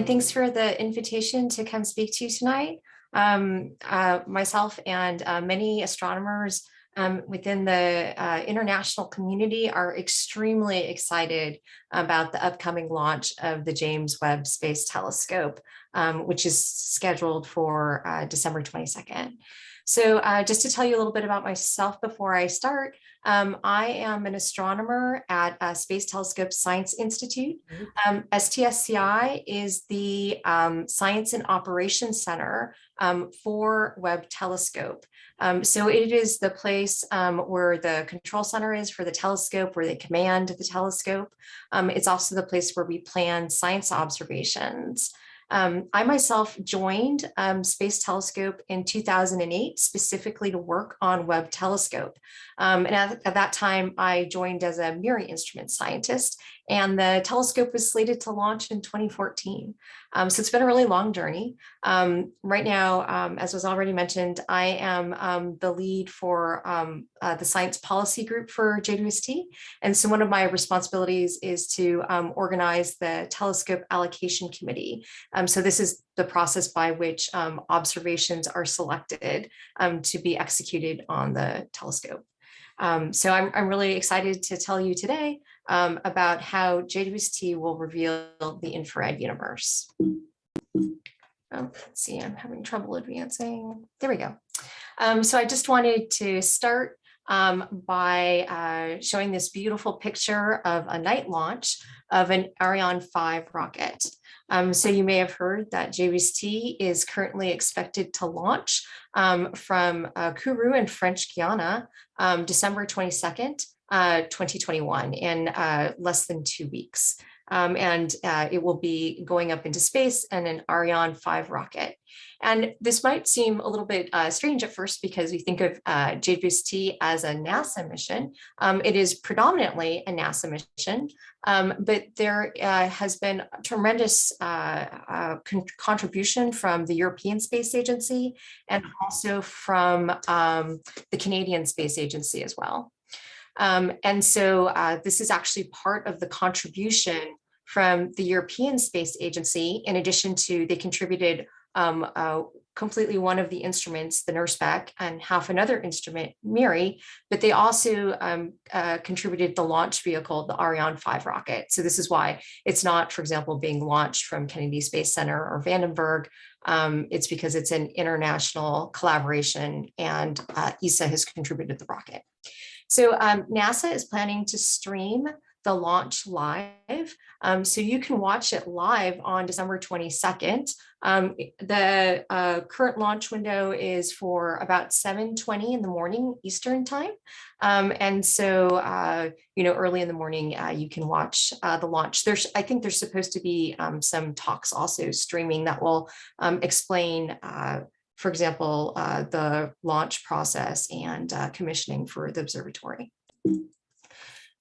And thanks for the invitation to come speak to you tonight. Myself and many astronomers within the international community are extremely excited about the upcoming launch of the James Webb Space Telescope, which is scheduled for December 22nd. So just to tell you a little bit about myself before I start, I am an astronomer at Space Telescope Science Institute. STSCI is the Science and Operations Center for Webb Telescope. So it is the place where the control center is for the telescope, where they command the telescope. It's also the place where we plan science observations. I myself joined Space Telescope in 2008, specifically to work on Webb Telescope. And at that time, I joined as a MIRI instrument scientist, and the telescope was slated to launch in 2014. So it's been a really long journey. Right now, as was already mentioned, I am the lead for the science policy group for JWST. And so one of my responsibilities is to organize the telescope allocation committee. So this is the process by which observations are selected to be executed on the telescope. So I'm really excited to tell you today about how JWST will reveal the infrared universe. Let's see, I'm having trouble advancing. There we go. So I just wanted to start by showing this beautiful picture of a night launch of an Ariane 5 rocket. So you may have heard that JWST is currently expected to launch from Kourou in French Guiana, December 22nd, 2021, in less than 2 weeks. And it will be going up into space in an Ariane 5 rocket. And this might seem a little bit strange at first because we think of JWST as a NASA mission. It is predominantly a NASA mission, but there has been tremendous contribution from the European Space Agency and also from the Canadian Space Agency as well. And so this is actually part of the contribution from the European Space Agency. In addition to, they contributed completely one of the instruments, the NIRSPEC, and half another instrument, MIRI, but they also contributed the launch vehicle, the Ariane 5 rocket. So this is why it's not, for example, being launched from Kennedy Space Center or Vandenberg. It's because it's an international collaboration, and ESA has contributed the rocket. So NASA is planning to stream the launch live. So you can watch it live on December 22nd. The current launch window is for about 7:20 in the morning Eastern time. And so, early in the morning, you can watch the launch. I think there's supposed to be some talks also streaming that will explain for example, the launch process and commissioning for the observatory.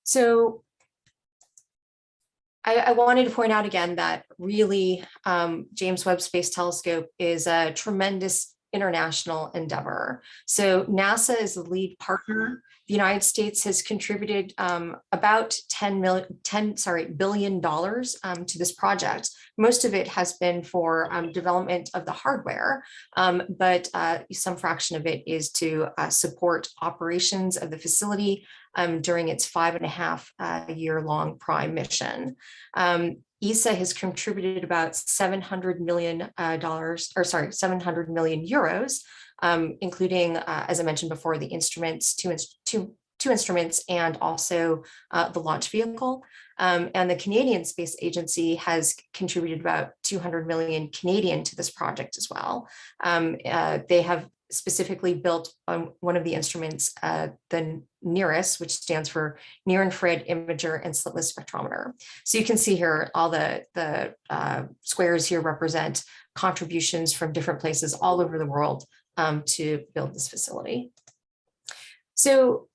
So I wanted to point out again that really James Webb Space Telescope is a tremendous international endeavor. So NASA is the lead partner. The United States has contributed about $10 billion to this project. Most of it has been for development of the hardware, but some fraction of it is to support operations of the facility during its 5.5-year-long prime mission. ESA has contributed about $700 million, 700 million euros, including, as I mentioned before, the instruments, two instruments, and also the launch vehicle. And the Canadian Space Agency has contributed about 200 million Canadian to this project as well. They have specifically built one of the instruments, the NIRIS, which stands for Near Infrared Imager and Slitless Spectrometer. So you can see here all the squares here represent contributions from different places all over the world to build this facility. So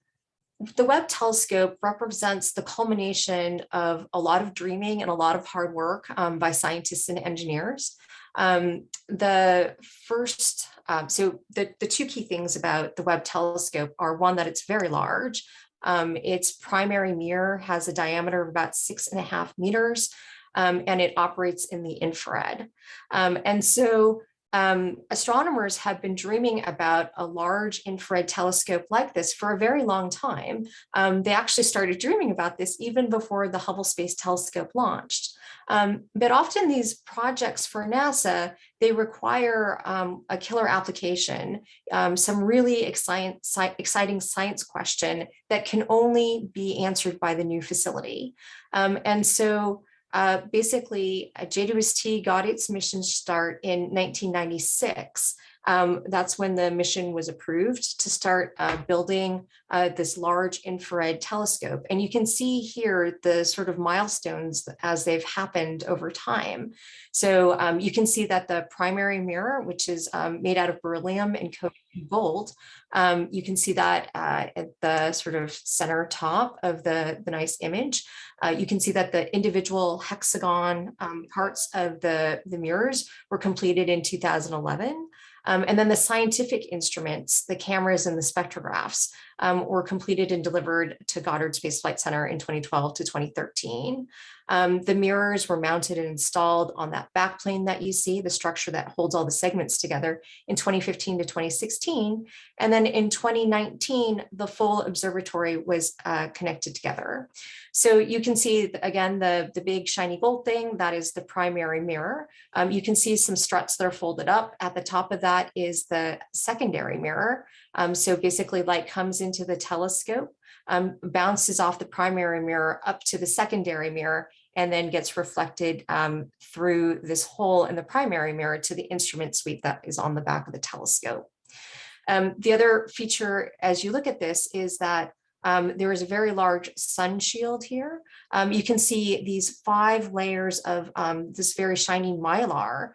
the Webb Telescope represents the culmination of a lot of dreaming and a lot of hard work by scientists and engineers. The two key things about the Webb Telescope are, one, that it's very large. Its primary mirror has a diameter of about 6.5 meters. and it operates in the infrared. And so astronomers have been dreaming about a large infrared telescope like this for a very long time. They actually started dreaming about this even before the Hubble Space Telescope launched. But often these projects for NASA, they require a killer application, some really exciting science question that can only be answered by the new facility. And so basically, JWST got its mission start in 1996. That's when the mission was approved to start building this large infrared telescope. And you can see here the sort of milestones as they've happened over time. So you can see that the primary mirror, which is made out of beryllium and coated in gold, you can see that at the sort of center top of the nice image. You can see that the individual hexagon parts of the mirrors were completed in 2011. And then the scientific instruments, the cameras and the spectrographs, were completed and delivered to Goddard Space Flight Center in 2012 to 2013. The mirrors were mounted and installed on that backplane that you see, the structure that holds all the segments together, in 2015 to 2016. And then in 2019, the full observatory was connected together. So you can see, again, the big shiny gold thing, that is the primary mirror. You can see some struts that are folded up. At the top of that is the secondary mirror. So basically light comes into the telescope, bounces off the primary mirror up to the secondary mirror, and then gets reflected through this hole in the primary mirror to the instrument suite that is on the back of the telescope. The other feature as you look at this is that there is a very large sun shield here. You can see these 5 layers of this very shiny mylar,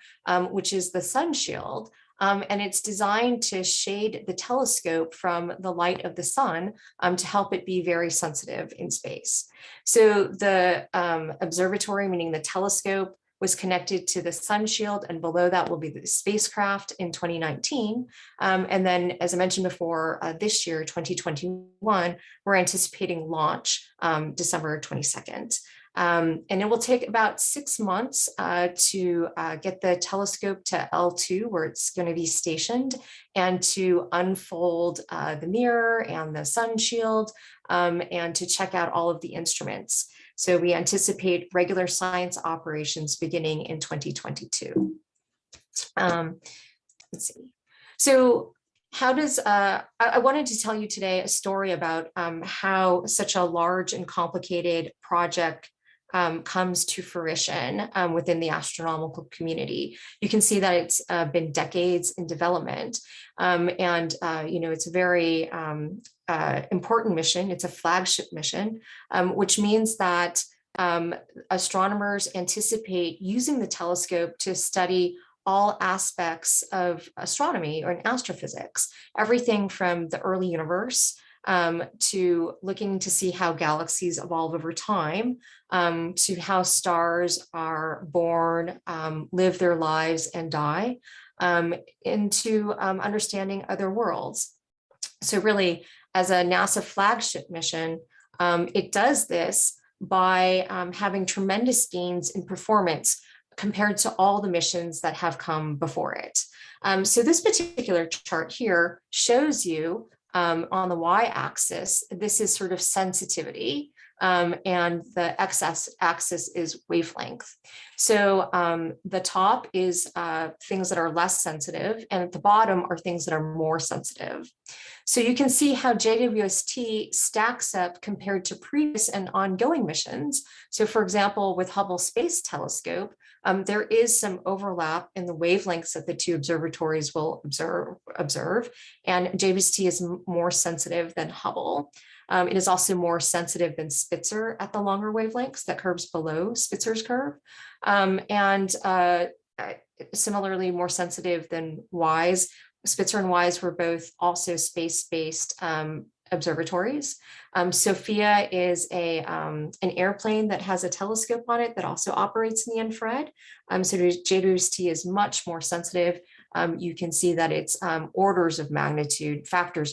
which is the sun shield. And it's designed to shade the telescope from the light of the sun to help it be very sensitive in space. So the observatory, meaning the telescope, was connected to the sun shield, and below that will be the spacecraft in 2019. And then, as I mentioned before, this year, 2021, we're anticipating launch December 22nd. And it will take about 6 months to get the telescope to L2, where it's going to be stationed, and to unfold the mirror and the sun shield, and to check out all of the instruments. So we anticipate regular science operations beginning in 2022. Let's see. So how does, I wanted to tell you today a story about how such a large and complicated project comes to fruition within the astronomical community. You can see that it's been decades in development, and you know, it's a very important mission. It's a flagship mission, which means that astronomers anticipate using the telescope to study all aspects of astronomy or astrophysics, everything from the early universe to looking to see how galaxies evolve over time, to how stars are born, live their lives and die, into understanding other worlds. So really, as a NASA flagship mission, it does this by having tremendous gains in performance compared to all the missions that have come before it. So this particular chart here shows you on the y-axis, this is sort of sensitivity, and the x-axis is wavelength. So the top is things that are less sensitive, and at the bottom are things that are more sensitive. So you can see how JWST stacks up compared to previous and ongoing missions. So for example, with Hubble Space Telescope, there is some overlap in the wavelengths that the two observatories will observe, and JWST is more sensitive than Hubble. It is also more sensitive than Spitzer at the longer wavelengths, that curves below Spitzer's curve, and similarly more sensitive than WISE. Spitzer and WISE were both also space-based observatories. SOFIA is an airplane that has a telescope on it that also operates in the infrared. So JWST is much more sensitive. You can see that it's orders of magnitude,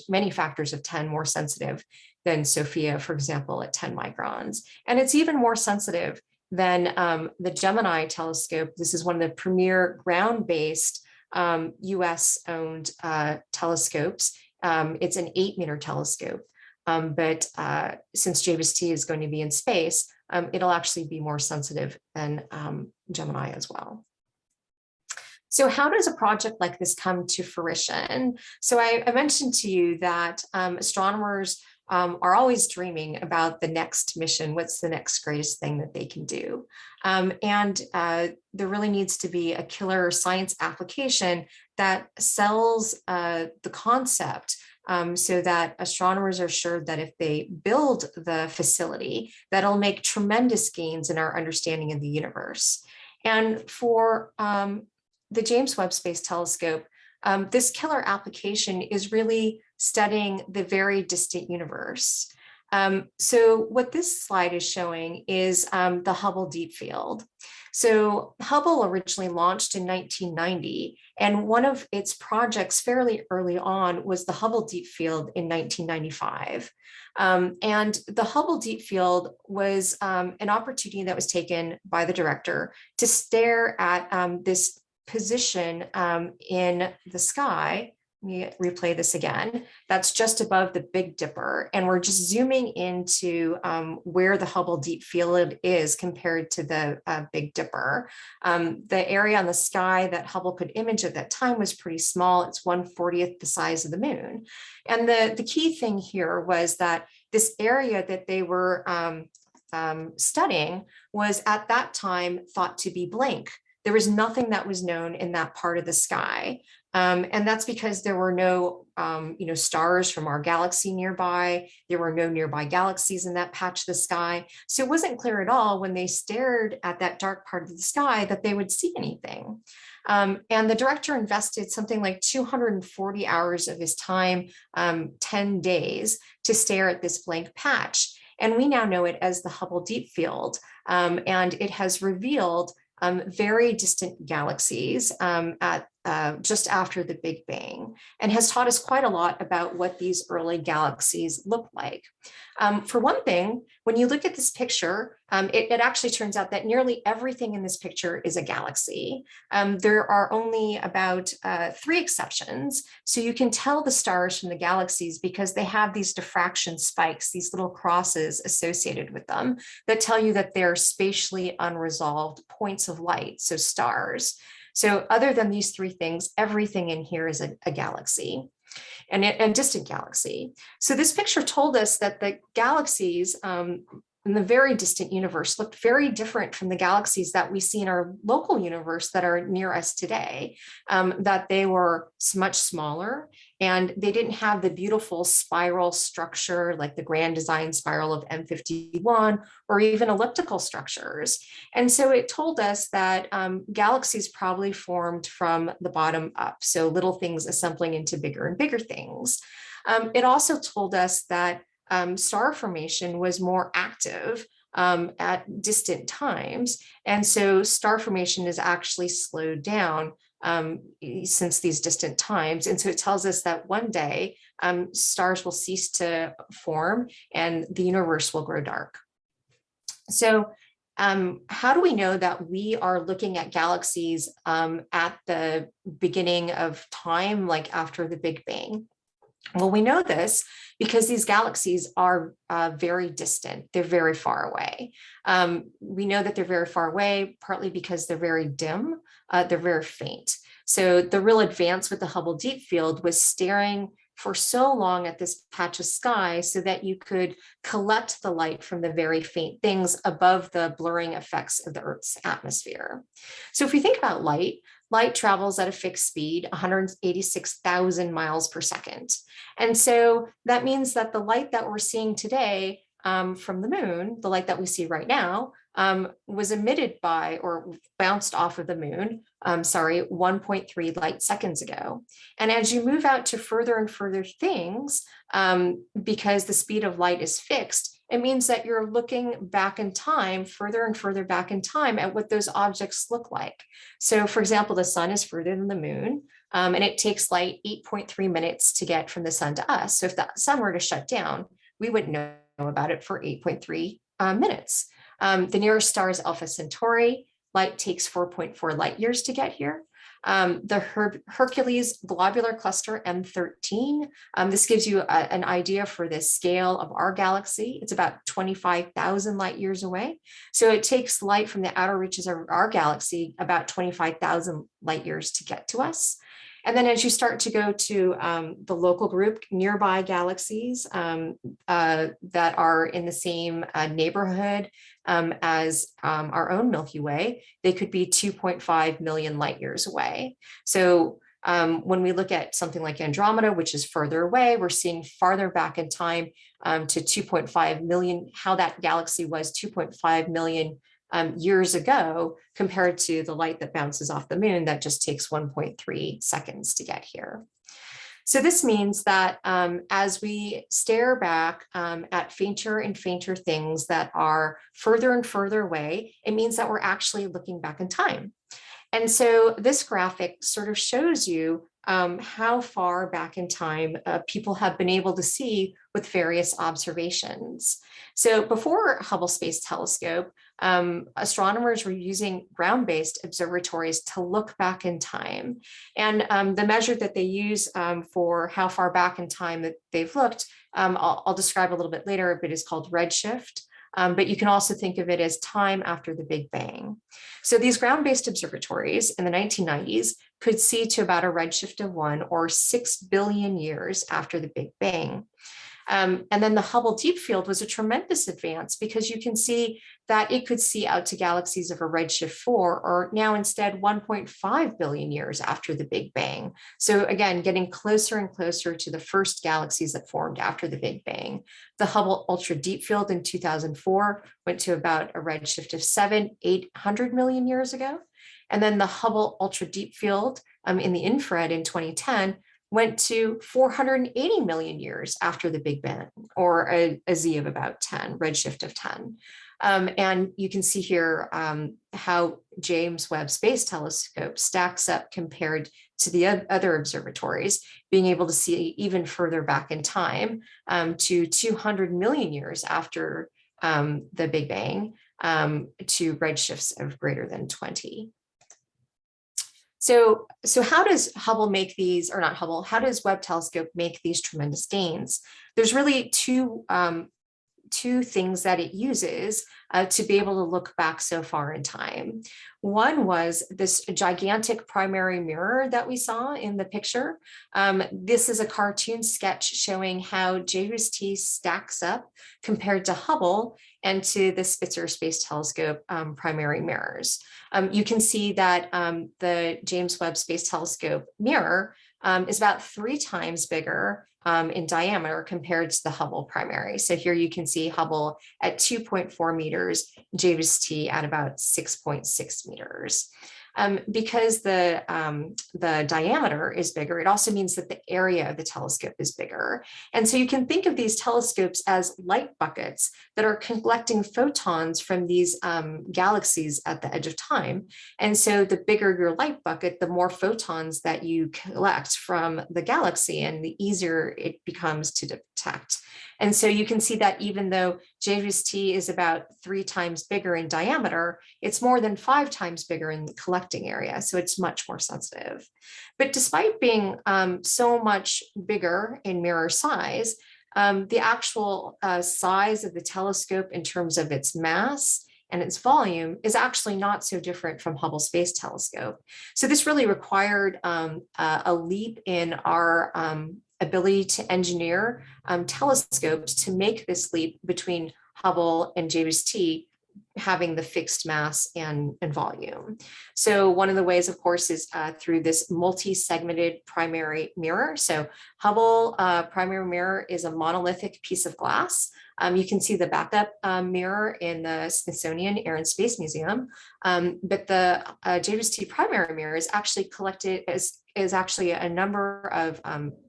many factors of 10 more sensitive than SOFIA, for example, at 10 microns. And it's even more sensitive then the Gemini telescope, this is one of the premier ground-based US-owned telescopes. It's an 8-meter telescope, but since JWST is going to be in space, it'll actually be more sensitive than Gemini as well. So how does a project like this come to fruition? So I mentioned to you that astronomers are always dreaming about the next mission. What's the next greatest thing that they can do? And there really needs to be a killer science application that sells the concept so that astronomers are sure that if they build the facility, that'll make tremendous gains in our understanding of the universe. And for the James Webb Space Telescope, this killer application is really studying the very distant universe. So what this slide is showing is the Hubble Deep Field. So Hubble originally launched in 1990, and one of its projects fairly early on was the Hubble Deep Field in 1995. And the Hubble Deep Field was an opportunity that was taken by the director to stare at this position in the sky. Let me replay this again. That's just above the Big Dipper. And we're just zooming into where the Hubble Deep Field is compared to the Big Dipper. The area on the sky that Hubble could image at that time was pretty small. It's 1/40th the size of the moon. And the key thing here was that this area that they were studying was at that time thought to be blank. There was nothing that was known in that part of the sky. And that's because there were no stars from our galaxy nearby. There were no nearby galaxies in that patch of the sky. So it wasn't clear at all when they stared at that dark part of the sky that they would see anything. And the director invested something like 240 hours of his time, 10 days, to stare at this blank patch. And we now know it as the Hubble Deep Field. And it has revealed very distant galaxies at just after the Big Bang, and has taught us quite a lot about what these early galaxies look like. For one thing, when you look at this picture, it actually turns out that nearly everything in this picture is a galaxy. There are only about 3 exceptions. So you can tell the stars from the galaxies because they have these diffraction spikes, these little crosses associated with them that tell you that they're spatially unresolved points of light, so stars. So other than these 3 things, everything in here is a galaxy and a distant galaxy. So this picture told us that the galaxies in the very distant universe looked very different from the galaxies that we see in our local universe that are near us today, that they were much smaller and they didn't have the beautiful spiral structure like the grand design spiral of M51 or even elliptical structures. And so it told us that galaxies probably formed from the bottom up, so little things assembling into bigger and bigger things. It also told us that star formation was more active at distant times. And so star formation is actually slowed down since these distant times. And so it tells us that one day stars will cease to form and the universe will grow dark. So how do we know that we are looking at galaxies at the beginning of time, like after the Big Bang? Well, we know this because these galaxies are very distant. They're very far away. We know that they're very far away, partly because they're very dim. They're very faint. So the real advance with the Hubble Deep Field was staring for so long at this patch of sky so that you could collect the light from the very faint things above the blurring effects of the Earth's atmosphere. So if we think about light travels at a fixed speed, 186,000 miles per second. And so that means that the light that we're seeing today from the moon, the light that we see right now, was emitted by or bounced off of the moon, 1.3 light seconds ago. And as you move out to further and further things, because the speed of light is fixed, it means that you're looking back in time, further and further back in time at what those objects look like. So for example, the sun is further than the moon, and it takes light 8.3 minutes to get from the sun to us. So if the sun were to shut down, we wouldn't know about it for 8.3 minutes. The nearest star is Alpha Centauri. Light takes 4.4 light years to get here. The Hercules globular cluster M13. This gives you an idea for the scale of our galaxy. It's about 25,000 light years away. So it takes light from the outer reaches of our galaxy about 25,000 light years to get to us. And then as you start to go to the local group, nearby galaxies that are in the same neighborhood as our own Milky Way, they could be 2.5 million light years away. So when we look at something like Andromeda, which is further away, we're seeing farther back in time to 2.5 million, how that galaxy was 2.5 million years ago compared to the light that bounces off the moon that just takes 1.3 seconds to get here. So this means that as we stare back at fainter and fainter things that are further and further away, it means that we're actually looking back in time. And so this graphic sort of shows you how far back in time people have been able to see with various observations. So before Hubble Space Telescope, astronomers were using ground-based observatories to look back in time. And the measure that they use for how far back in time that they've looked, I'll describe a little bit later, but it's called Redshift. But you can also think of it as time after the Big Bang. So these ground-based observatories in the 1990s could see to about a redshift of 1 or 6 billion years after the Big Bang. And then the Hubble Deep Field was a tremendous advance because you can see that it could see out to galaxies of a redshift 4 or now instead 1.5 billion years after the Big Bang. So again, getting closer and closer to the first galaxies that formed after the Big Bang. The Hubble Ultra Deep Field in 2004 went to about a redshift of 800 million years ago. And then the Hubble Ultra Deep Field in the infrared in 2010 went to 480 million years after the Big Bang, or a Z of about 10, redshift of 10. And you can see here how James Webb Space Telescope stacks up compared to the other observatories, being able to see even further back in time to 200 million years after the Big Bang to redshifts of greater than 20. So how does Hubble make these, or not Hubble, how does Webb Telescope make these tremendous gains? There's really two things that it uses to be able to look back so far in time. One was this gigantic primary mirror that we saw in the picture. This is a cartoon sketch showing how JWST stacks up compared to Hubble and to the Spitzer Space Telescope primary mirrors. You can see that the James Webb Space Telescope mirror is about 3 times bigger in diameter compared to the Hubble primary. So here you can see Hubble at 2.4 meters, JWST at about 6.6 meters. Because the diameter is bigger, it also means that the area of the telescope is bigger. And so you can think of these telescopes as light buckets that are collecting photons from these galaxies at the edge of time. And so the bigger your light bucket, the more photons that you collect from the galaxy and the easier it becomes to detect. And so you can see that even though JWST is about 3 times bigger in diameter, it's more than 5 times bigger in the collecting area. So it's much more sensitive. But despite being so much bigger in mirror size, the actual size of the telescope in terms of its mass and its volume is actually not so different from Hubble Space Telescope. So this really required a leap in our ability to engineer telescopes to make this leap between Hubble and JWST having the fixed mass and volume. So one of the ways, of course, is through this multi-segmented primary mirror. So Hubble primary mirror is a monolithic piece of glass. You can see the backup mirror in the Smithsonian Air and Space Museum, but the JWST primary mirror is actually collected is actually a number of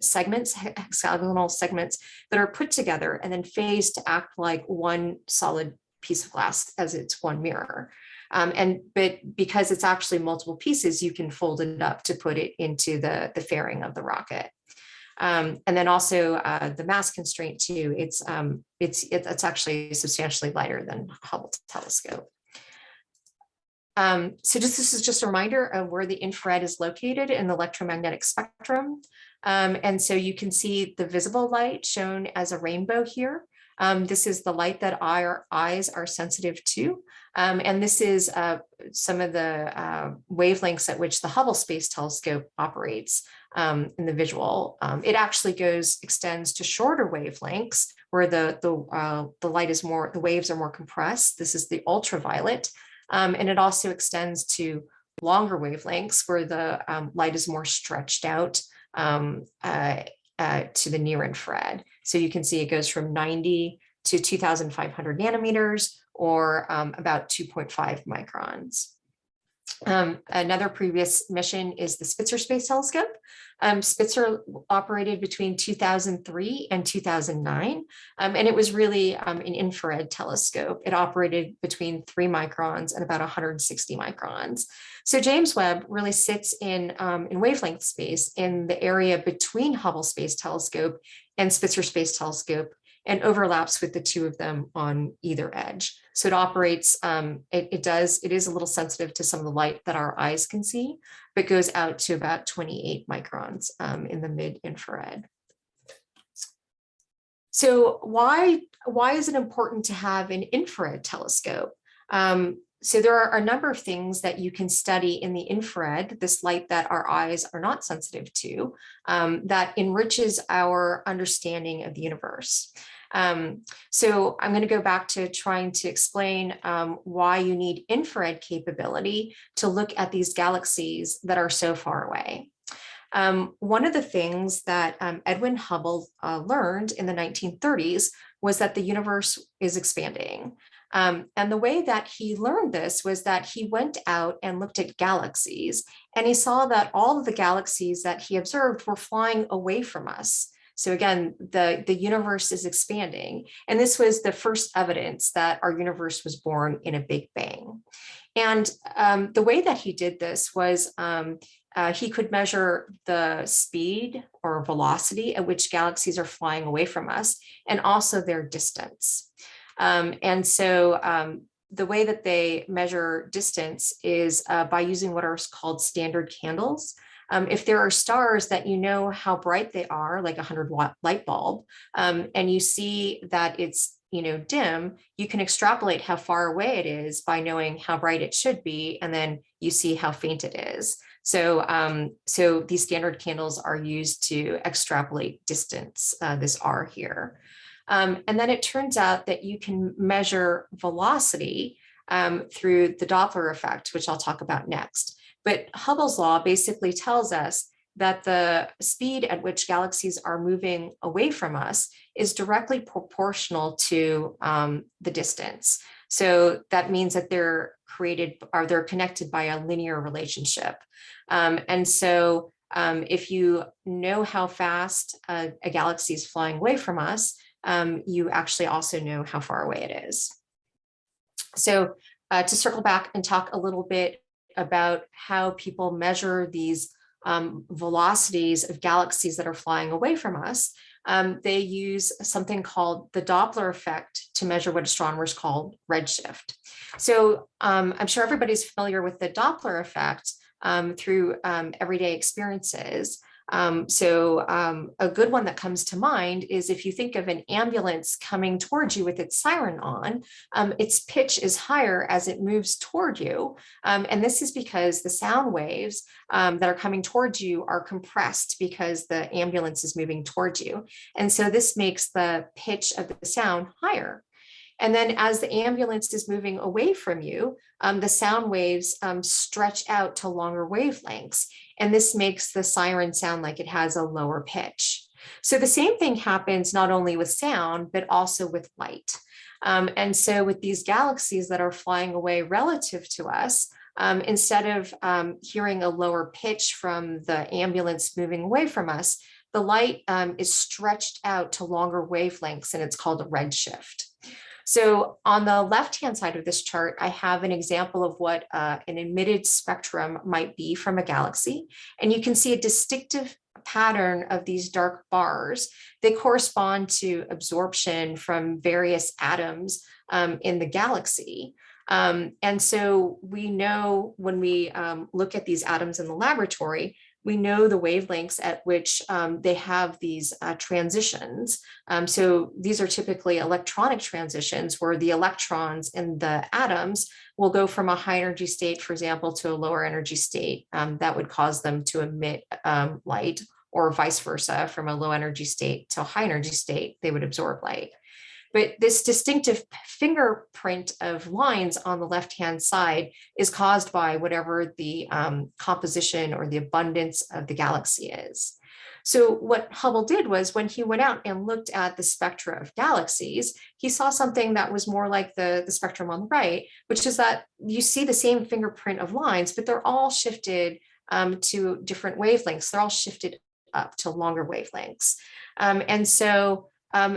segments, hexagonal segments that are put together and then phased to act like one solid piece of glass as it's one mirror. But because it's actually multiple pieces, you can fold it up to put it into the fairing of the rocket. And then also the mass constraint too, it's actually substantially lighter than Hubble telescope. So this is just a reminder of where the infrared is located in the electromagnetic spectrum. And so you can see the visible light shown as a rainbow here. This is the light that our eyes are sensitive to. And this is some of the wavelengths at which the Hubble Space Telescope operates in the visual. It actually extends to shorter wavelengths where the light is more, the waves are more compressed. This is the ultraviolet. And it also extends to longer wavelengths where the light is more stretched out to the near infrared. So you can see it goes from 90 to 2,500 nanometers, or about 2.5 microns. Another previous mission is the Spitzer Space Telescope. Spitzer operated between 2003 and 2009, and it was really an infrared telescope. It operated between 3 microns and about 160 microns. So James Webb really sits in wavelength space in the area between Hubble Space Telescope and Spitzer Space Telescope, and overlaps with the two of them on either edge. So it operates, it is a little sensitive to some of the light that our eyes can see, but goes out to about 28 microns in the mid-infrared. So why is it important to have an infrared telescope? So there are a number of things that you can study in the infrared, this light that our eyes are not sensitive to, that enriches our understanding of the universe. So I'm going to go back to trying to explain why you need infrared capability to look at these galaxies that are so far away. One of the things that Edwin Hubble learned in the 1930s was that the universe is expanding. And the way that he learned this was that he went out and looked at galaxies, and he saw that all of the galaxies that he observed were flying away from us. So again, the universe is expanding. And this was the first evidence that our universe was born in a Big Bang. And the way that he did this was he could measure the speed or velocity at which galaxies are flying away from us, and also their distance. And so the way that they measure distance is by using what are called standard candles. If there are stars that you know how bright they are, like a 100-watt light bulb, and you see that it's dim, you can extrapolate how far away it is by knowing how bright it should be, and then you see how faint it is. So, so these standard candles are used to extrapolate distance, this R here. And then it turns out that you can measure velocity through the Doppler effect, which I'll talk about next. But Hubble's law basically tells us that the speed at which galaxies are moving away from us is directly proportional to the distance. So that means that they're connected by a linear relationship. And so if you know how fast a galaxy is flying away from us, you actually also know how far away it is. So to circle back and talk a little bit about how people measure these velocities of galaxies that are flying away from us, they use something called the Doppler effect to measure what astronomers call redshift. So I'm sure everybody's familiar with the Doppler effect through everyday experiences. A good one that comes to mind is if you think of an ambulance coming towards you with its siren on, its pitch is higher as it moves toward you. And this is because the sound waves that are coming towards you are compressed because the ambulance is moving towards you. And so this makes the pitch of the sound higher. And then as the ambulance is moving away from you, the sound waves stretch out to longer wavelengths. And this makes the siren sound like it has a lower pitch. So the same thing happens not only with sound, but also with light. And so with these galaxies that are flying away relative to us, instead of hearing a lower pitch from the ambulance moving away from us, the light is stretched out to longer wavelengths, and it's called a redshift. So on the left-hand side of this chart, I have an example of what an emitted spectrum might be from a galaxy. And you can see a distinctive pattern of these dark bars, they correspond to absorption from various atoms in the galaxy. And so we know when we look at these atoms in the laboratory, we know the wavelengths at which they have these transitions. So these are typically electronic transitions where the electrons in the atoms will go from a high energy state, for example, to a lower energy state that would cause them to emit light, or vice versa, from a low energy state to a high energy state, they would absorb light. But this distinctive fingerprint of lines on the left-hand side is caused by whatever the composition or the abundance of the galaxy is. So what Hubble did was, when he went out and looked at the spectra of galaxies, he saw something that was more like the spectrum on the right, which is that you see the same fingerprint of lines, but they're all shifted to different wavelengths. They're all shifted up to longer wavelengths. And so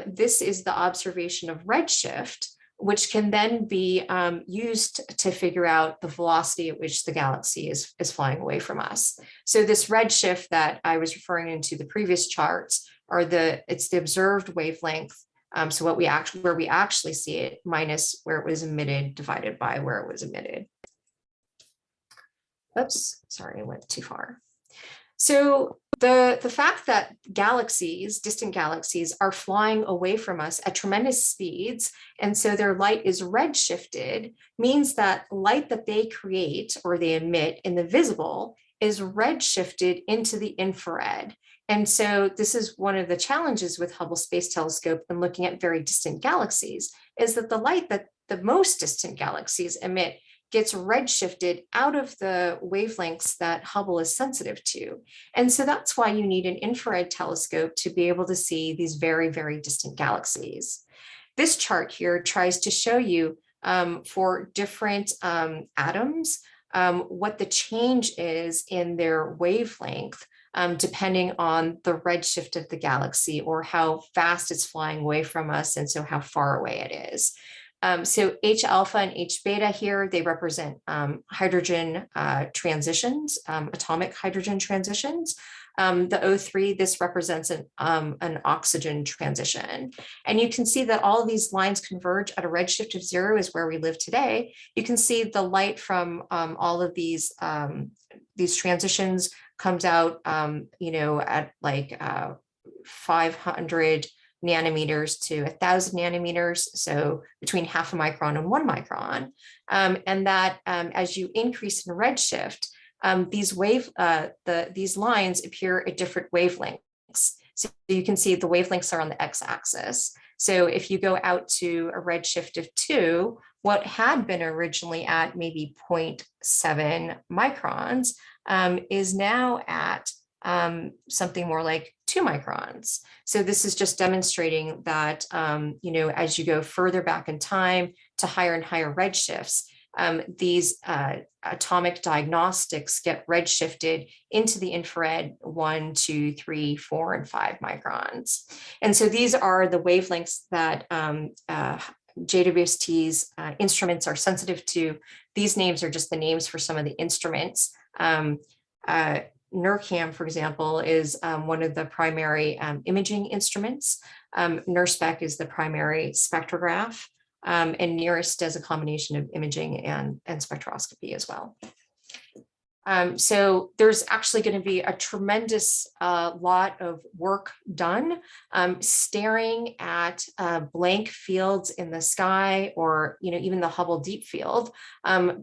this is the observation of redshift, which can then be used to figure out the velocity at which the galaxy is flying away from us. So this redshift that I was referring to the previous charts it's the observed wavelength. So where we actually see it minus where it was emitted divided by where it was emitted. Oops, sorry, I went too far. So the fact that galaxies, distant galaxies, are flying away from us at tremendous speeds, and so their light is redshifted, means that light that they create or they emit in the visible is redshifted into the infrared. And so this is one of the challenges with Hubble Space Telescope and looking at very distant galaxies, is that the light that the most distant galaxies emit gets redshifted out of the wavelengths that Hubble is sensitive to. And so that's why you need an infrared telescope to be able to see these very, very distant galaxies. This chart here tries to show you for different atoms what the change is in their wavelength depending on the redshift of the galaxy, or how fast it's flying away from us, and so how far away it is. So H alpha and H beta here, they represent hydrogen transitions, atomic hydrogen transitions. The O3, this represents an oxygen transition. And you can see that all of these lines converge at a redshift of 0 is where we live today. You can see the light from all of these transitions comes out, at like 500 nanometers to 1,000 nanometers, so between half a micron and 1 micron, and that as you increase in redshift, these lines appear at different wavelengths. So you can see the wavelengths are on the x-axis. So if you go out to a redshift of 2, what had been originally at maybe 0.7 microns is now at something more like 2 microns. So this is just demonstrating that, as you go further back in time to higher and higher redshifts, these atomic diagnostics get redshifted into the infrared 1, 2, 3, 4, and 5 microns. And so these are the wavelengths that JWST's instruments are sensitive to. These names are just the names for some of the instruments. NIRCam, for example, is one of the primary imaging instruments. NIRSpec is the primary spectrograph, and NIRISS does a combination of imaging and spectroscopy as well. So there's actually going to be a tremendous lot of work done staring at blank fields in the sky, or even the Hubble Deep Field,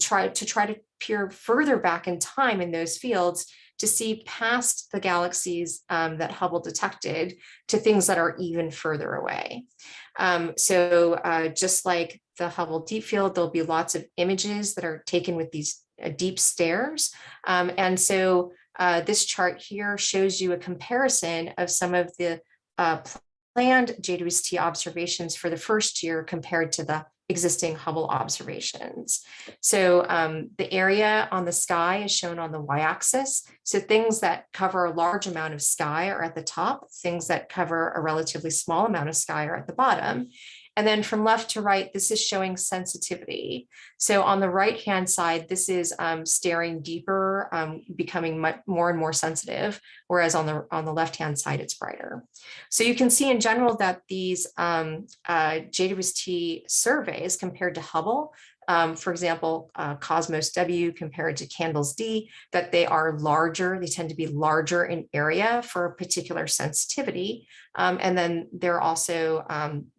try to peer further back in time in those fields to see past the galaxies that Hubble detected to things that are even further away. So just like the Hubble Deep Field, there'll be lots of images that are taken with these deep stares. And so this chart here shows you a comparison of some of the planned JWST observations for the first year compared to the existing Hubble observations. So the area on the sky is shown on the y-axis. So things that cover a large amount of sky are at the top, things that cover a relatively small amount of sky are at the bottom. And then from left to right, this is showing sensitivity. So on the right-hand side, this is staring deeper, becoming more and more sensitive, whereas on the left-hand side, it's brighter. So you can see in general that these JWST surveys compared to Hubble, for example, Cosmos W compared to Candles D, that they are larger, they tend to be larger in area for a particular sensitivity. And then they're also,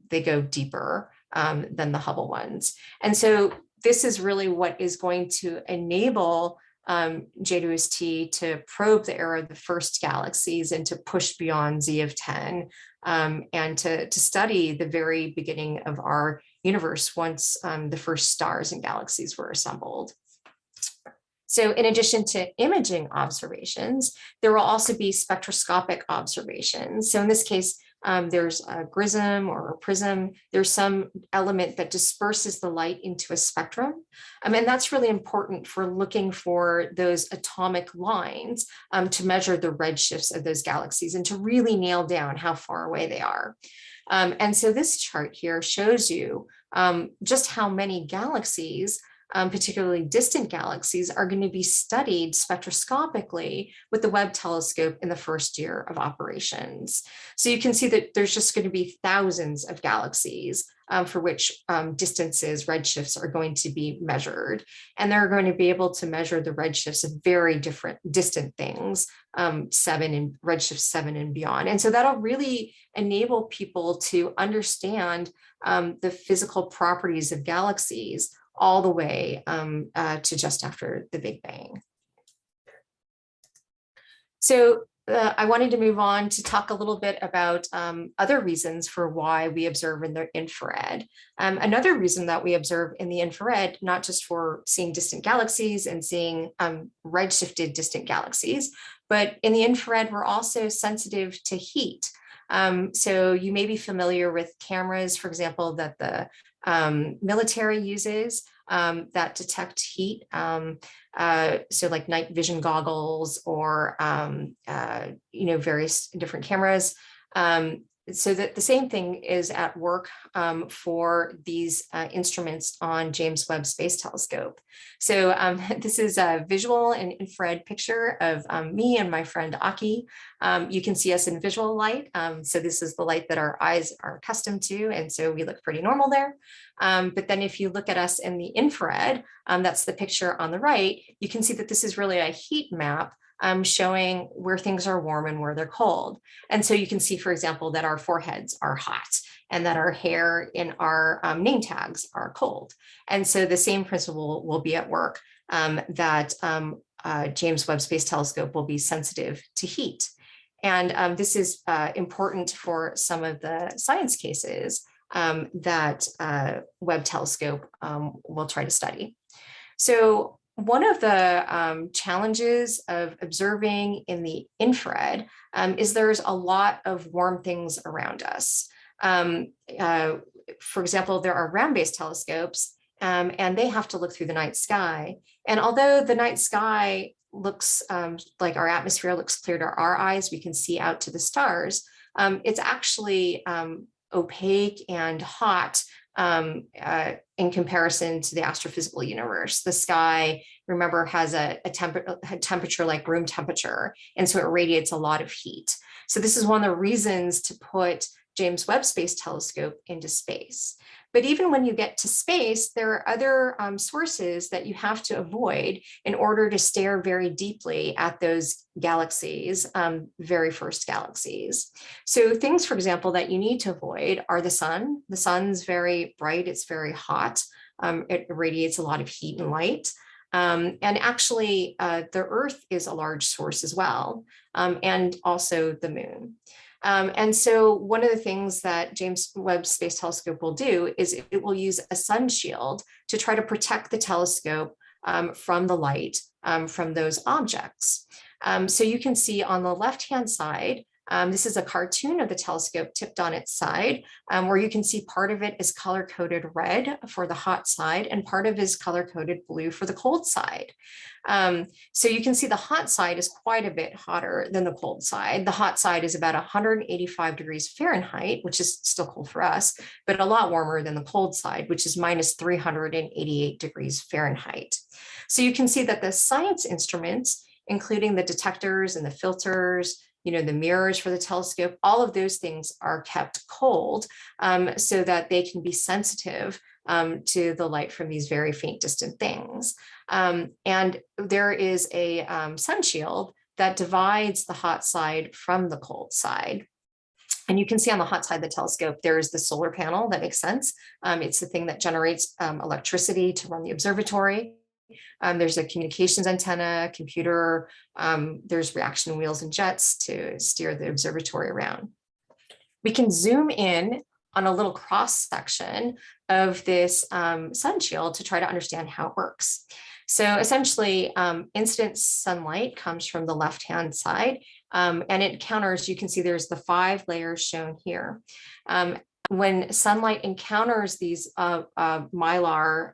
they go deeper than the Hubble ones. And so this is really what is going to enable JWST to probe the era of the first galaxies and to push beyond Z of 10 and to study the very beginning of our universe once the first stars and galaxies were assembled. So in addition to imaging observations, there will also be spectroscopic observations. So in this case, there's a grism or a prism. There's some element that disperses the light into a spectrum. And that's really important for looking for those atomic lines to measure the redshifts of those galaxies and to really nail down how far away they are. And so this chart here shows you just how many galaxies, particularly distant galaxies, are going to be studied spectroscopically with the Webb telescope in the first year of operations. So you can see that there's just going to be thousands of galaxies for which distances, redshifts are going to be measured. And they're going to be able to measure the redshifts of very different distant things, redshift 7 and beyond. And so that'll really enable people to understand the physical properties of galaxies all the way to just after the Big Bang. So I wanted to move on to talk a little bit about other reasons for why we observe in the infrared. Another reason that we observe in the infrared, not just for seeing distant galaxies and seeing redshifted distant galaxies, but in the infrared, we're also sensitive to heat. So you may be familiar with cameras, for example, that the military uses that detect heat. So like night vision goggles or, various different cameras. So that the same thing is at work for these instruments on James Webb Space Telescope. So this is a visual and infrared picture of me and my friend Aki. You can see us in visual light. So this is the light that our eyes are accustomed to, and so we look pretty normal there. But then if you look at us in the infrared, that's the picture on the right, you can see that this is really a heat map showing where things are warm and where they're cold. And so you can see, for example, that our foreheads are hot and that our hair in our name tags are cold. And so the same principle will be at work, that James Webb Space Telescope will be sensitive to heat. And this is important for some of the science cases that Webb Telescope will try to study. So one of the challenges of observing in the infrared is there's a lot of warm things around us. For example, there are ground-based telescopes and they have to look through the night sky. And although the night sky looks like our atmosphere looks clear to our eyes, we can see out to the stars, it's actually opaque and hot in comparison to the astrophysical universe. The sky, remember, has a temperature like room temperature, and so it radiates a lot of heat. So this is one of the reasons to put James Webb Space Telescope into space. But even when you get to space, there are other sources that you have to avoid in order to stare very deeply at those galaxies, very first galaxies. So things, for example, that you need to avoid are the sun. The sun's very bright, it's very hot. It radiates a lot of heat and light. And actually, the Earth is a large source as well, and also the moon. And so one of the things that James Webb Space Telescope will do is it will use a sun shield to try to protect the telescope from the light from those objects. So you can see on the left-hand side, This is a cartoon of the telescope tipped on its side, where you can see part of it is color-coded red for the hot side, and part of it is color-coded blue for the cold side. So you can see the hot side is quite a bit hotter than the cold side. The hot side is about 185 degrees Fahrenheit, which is still cold for us, but a lot warmer than the cold side, which is minus 388 degrees Fahrenheit. So you can see that the science instruments, including the detectors and the filters, the mirrors for the telescope, all of those things are kept cold so that they can be sensitive to the light from these very faint distant things. And there is a sun shield that divides the hot side from the cold side. And you can see on the hot side of the telescope, there's the solar panel. That makes sense. It's the thing that generates electricity to run the observatory. There's a communications antenna, computer, there's reaction wheels and jets to steer the observatory around. We can zoom in on a little cross section of this sun shield to try to understand how it works. So essentially, incident sunlight comes from the left-hand side, and it encounters, you can see there's the 5 layers shown here. When sunlight encounters these mylar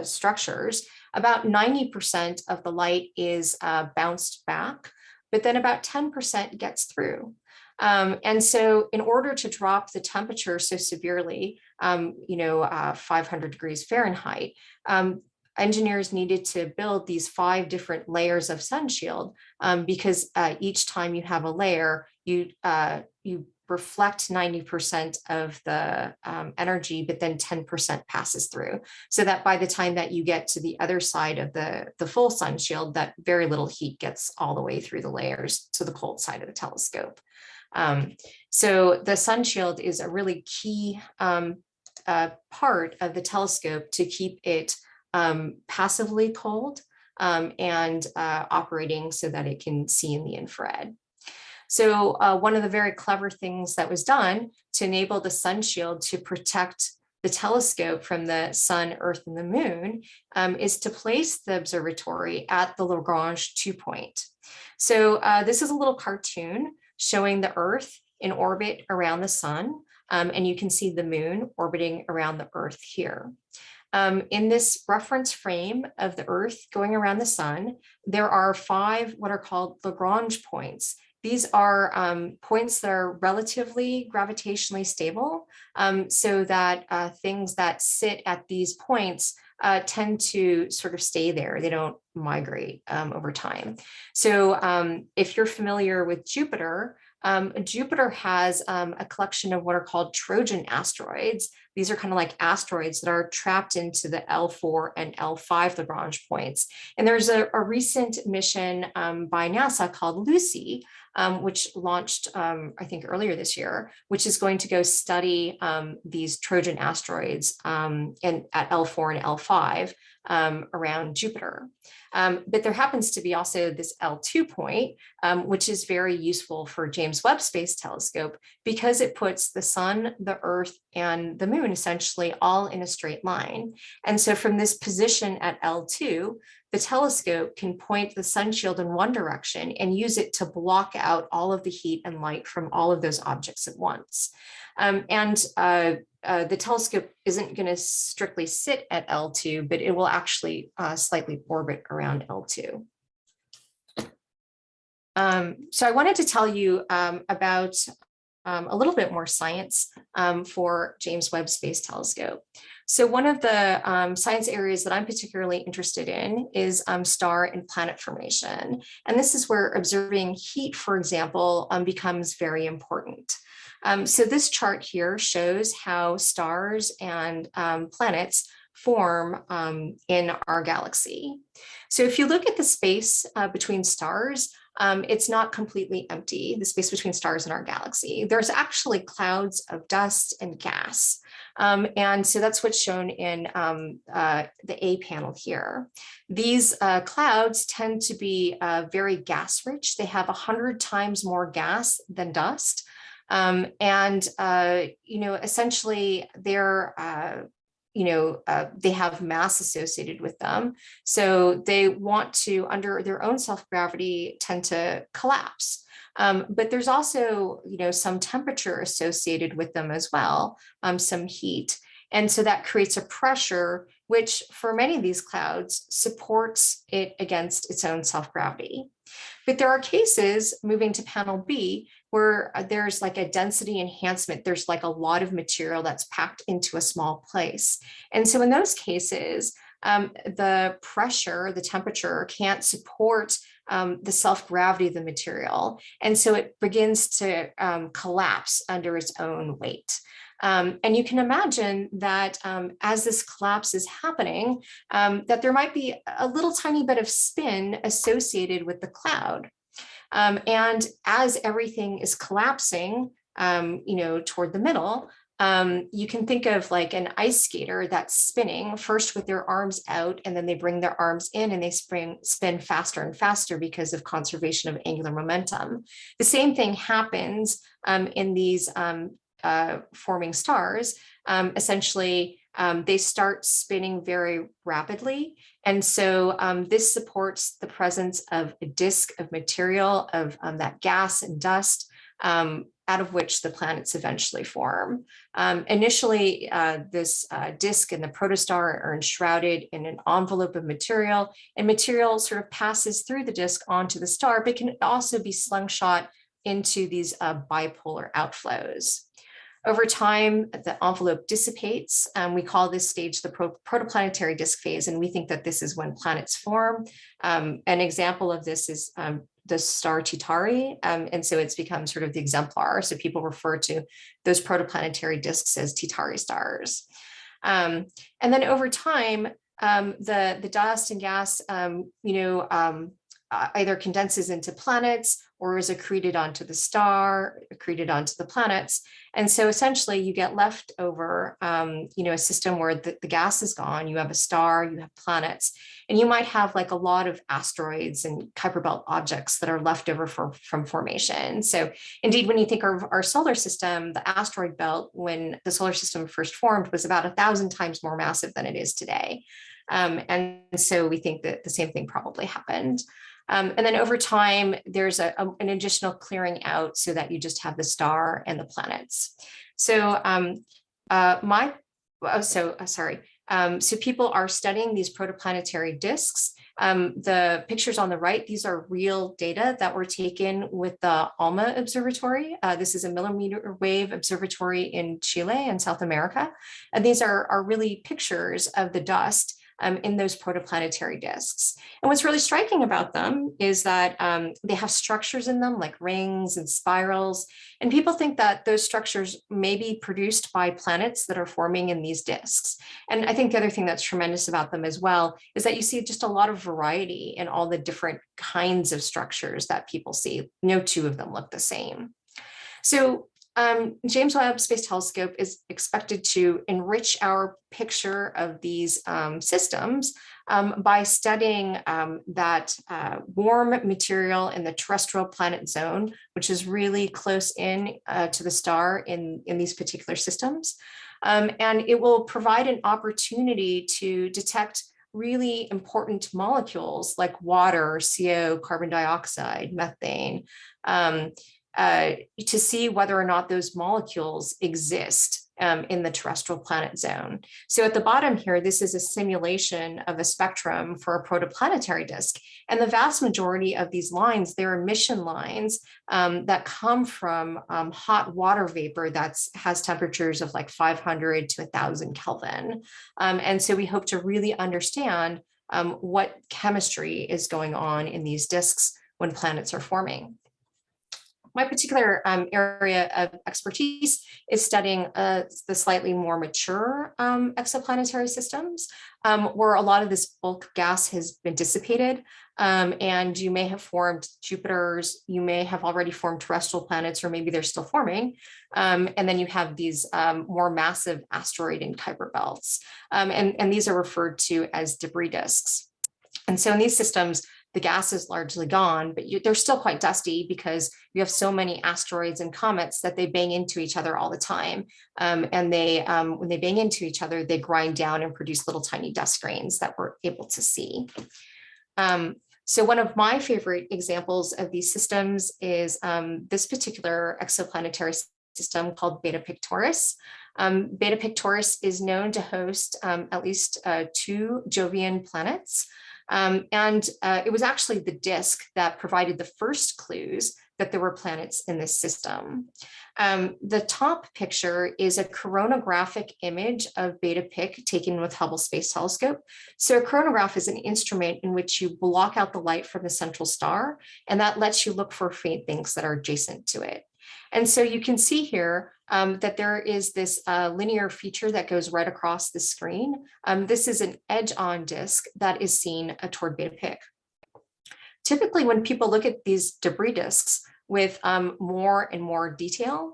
structures, about 90% of the light is bounced back, but then about 10% gets through. And so in order to drop the temperature so severely, 500 degrees Fahrenheit, engineers needed to build these 5 different layers of sun shield because each time you have a layer, you reflect 90% of the energy, but then 10% passes through. So that by the time that you get to the other side of the full sun shield, that very little heat gets all the way through the layers to the cold side of the telescope. So the sun shield is a really key part of the telescope to keep it passively cold and operating so that it can see in the infrared. So one of the very clever things that was done to enable the sun shield to protect the telescope from the sun, earth, and the moon is to place the observatory at the Lagrange 2-point. So this is a little cartoon showing the earth in orbit around the sun, and you can see the moon orbiting around the earth here. In this reference frame of the earth going around the sun, there are 5 what are called Lagrange points. These are points that are relatively gravitationally stable, so that things that sit at these points tend to sort of stay there. They don't migrate over time. So if you're familiar with Jupiter, Jupiter has a collection of what are called Trojan asteroids. These are kind of like asteroids that are trapped into the L4 and L5 Lagrange points. And there's a recent mission by NASA called Lucy, which launched, I think, earlier this year, which is going to go study these Trojan asteroids at L4 and L5 around Jupiter. But there happens to be also this L2 point, which is very useful for James Webb Space Telescope because it puts the sun, the earth, and the moon essentially all in a straight line. And so from this position at L2, the telescope can point the sun shield in one direction and use it to block out all of the heat and light from all of those objects at once. The telescope isn't going to strictly sit at L2, but it will actually slightly orbit around L2. So I wanted to tell you about a little bit more science for James Webb Space Telescope. So one of the science areas that I'm particularly interested in is star and planet formation. And this is where observing heat, for example, becomes very important. So this chart here shows how stars and planets form in our galaxy. So if you look at the space between stars, it's not completely empty, the space between stars and our galaxy. There's actually clouds of dust and gas. And so that's what's shown in the A panel here. These clouds tend to be very gas rich. They have 100 times more gas than dust. Essentially they're they have mass associated with them. So they want to, under their own self-gravity, tend to collapse. But there's also, some temperature associated with them as well, some heat. And so that creates a pressure, which for many of these clouds supports it against its own self-gravity. But there are cases, moving to panel B, where there's like a density enhancement. There's like a lot of material that's packed into a small place. And so in those cases, the pressure, the temperature can't support the self-gravity of the material. And so it begins to collapse under its own weight. And you can imagine that as this collapse is happening, that there might be a little tiny bit of spin associated with the cloud. And as everything is collapsing, toward the middle, you can think of like an ice skater that's spinning first with their arms out, and then they bring their arms in and they spin faster and faster because of conservation of angular momentum. The same thing happens in these forming stars. Essentially, they start spinning very rapidly. And so this supports the presence of a disk of material, of that gas and dust, out of which the planets eventually form. Initially, this disk and the protostar are enshrouded in an envelope of material, and material sort of passes through the disk onto the star, but can also be slingshot into these bipolar outflows. Over time, the envelope dissipates. We call this stage the protoplanetary disk phase, and we think that this is when planets form. An example of this is the star Titari, and so it's become sort of the exemplar. So people refer to those protoplanetary disks as Titari stars. And then over time, the dust and gas, either condenses into planets or is accreted onto the star, accreted onto the planets. And so essentially you get left over, a system where the gas is gone, you have a star, you have planets, and you might have like a lot of asteroids and Kuiper Belt objects that are left over from formation. So indeed, when you think of our solar system, the asteroid belt, when the solar system first formed, was about 1,000 times more massive than it is today. And so we think that the same thing probably happened. And then over time, there's an additional clearing out so that you just have the star and the planets. So so people are studying these protoplanetary disks. The pictures on the right, these are real data that were taken with the ALMA observatory. This is a millimeter wave observatory in Chile in South America. And these are really pictures of the dust in those protoplanetary disks. And what's really striking about them is that they have structures in them like rings and spirals. And people think that those structures may be produced by planets that are forming in these disks. And I think the other thing that's tremendous about them as well is that you see just a lot of variety in all the different kinds of structures that people see. No two of them look the same. So James Webb Space Telescope is expected to enrich our picture of these systems by studying that warm material in the terrestrial planet zone, which is really close in to the star in these particular systems. And it will provide an opportunity to detect really important molecules like water, CO, carbon dioxide, methane, to see whether or not those molecules exist in the terrestrial planet zone. So at the bottom here, this is a simulation of a spectrum for a protoplanetary disk. And the vast majority of these lines, they're emission lines that come from hot water vapor that has temperatures of like 500 to 1,000 Kelvin. And so we hope to really understand what chemistry is going on in these disks when planets are forming. My particular area of expertise is studying the slightly more mature exoplanetary systems, where a lot of this bulk gas has been dissipated, and you may have formed Jupiters, you may have already formed terrestrial planets, or maybe they're still forming, and then you have these more massive asteroid and Kuiper belts, and these are referred to as debris disks. And so in these systems, the gas is largely gone, but they're still quite dusty because you have so many asteroids and comets that they bang into each other all the time. And when they bang into each other, they grind down and produce little tiny dust grains that we're able to see. So one of my favorite examples of these systems is this particular exoplanetary system called betapictoris. Betapictoris is known to host at least 2 Jovian planets. And it was actually the disk that provided the first clues that there were planets in this system. The top picture is a coronagraphic image of Beta Pic taken with Hubble Space Telescope. So a coronagraph is an instrument in which you block out the light from the central star, and that lets you look for faint things that are adjacent to it. And so you can see here that there is this linear feature that goes right across the screen. This is an edge-on disk that is seen toward Beta Pic. Typically, when people look at these debris disks with more and more detail,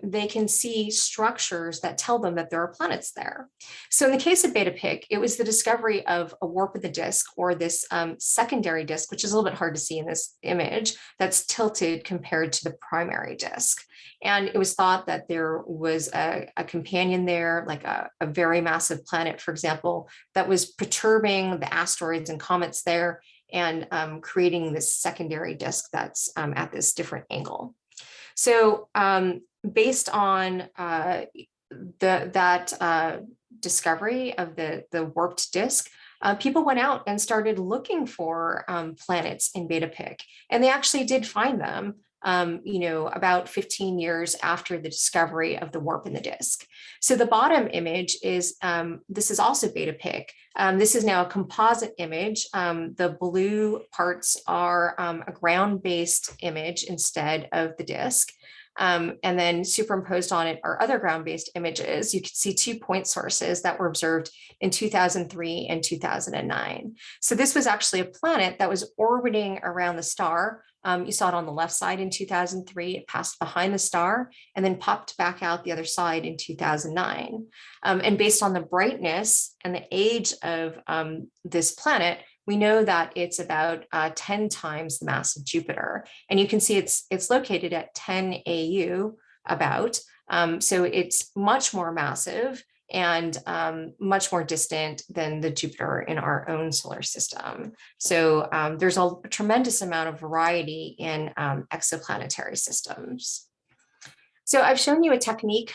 they can see structures that tell them that there are planets there. So in the case of Beta Pic, it was the discovery of a warp of the disk, or this secondary disk, which is a little bit hard to see in this image, that's tilted compared to the primary disk. And it was thought that there was a companion there, like a very massive planet, for example, that was perturbing the asteroids and comets there, and creating this secondary disk that's at this different angle. So based on that discovery of the warped disk, people went out and started looking for planets in Beta Pic, and they actually did find them. About 15 years after the discovery of the warp in the disk. So the bottom image is, this is also Beta Pic. This is now a composite image. The blue parts are a ground-based image instead of the disk. And then superimposed on it are other ground-based images. You can see 2 point sources that were observed in 2003 and 2009. So this was actually a planet that was orbiting around the star. You saw it on the left side in 2003, it passed behind the star and then popped back out the other side in 2009. And based on the brightness and the age of this planet, we know that it's about 10 times the mass of Jupiter. And you can see it's located at 10 AU about. So it's much more massive and much more distant than the Jupiter in our own solar system. So there's a tremendous amount of variety in exoplanetary systems. So I've shown you a technique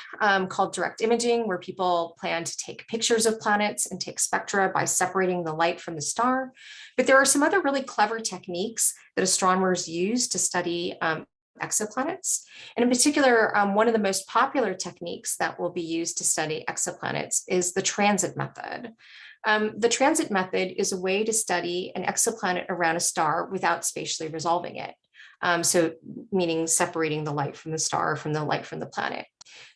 called direct imaging, where people plan to take pictures of planets and take spectra by separating the light from the star. But there are some other really clever techniques that astronomers use to study exoplanets. And in particular, one of the most popular techniques that will be used to study exoplanets is the transit method. The transit method is a way to study an exoplanet around a star without spatially resolving it. So meaning separating the light from the star from the light from the planet.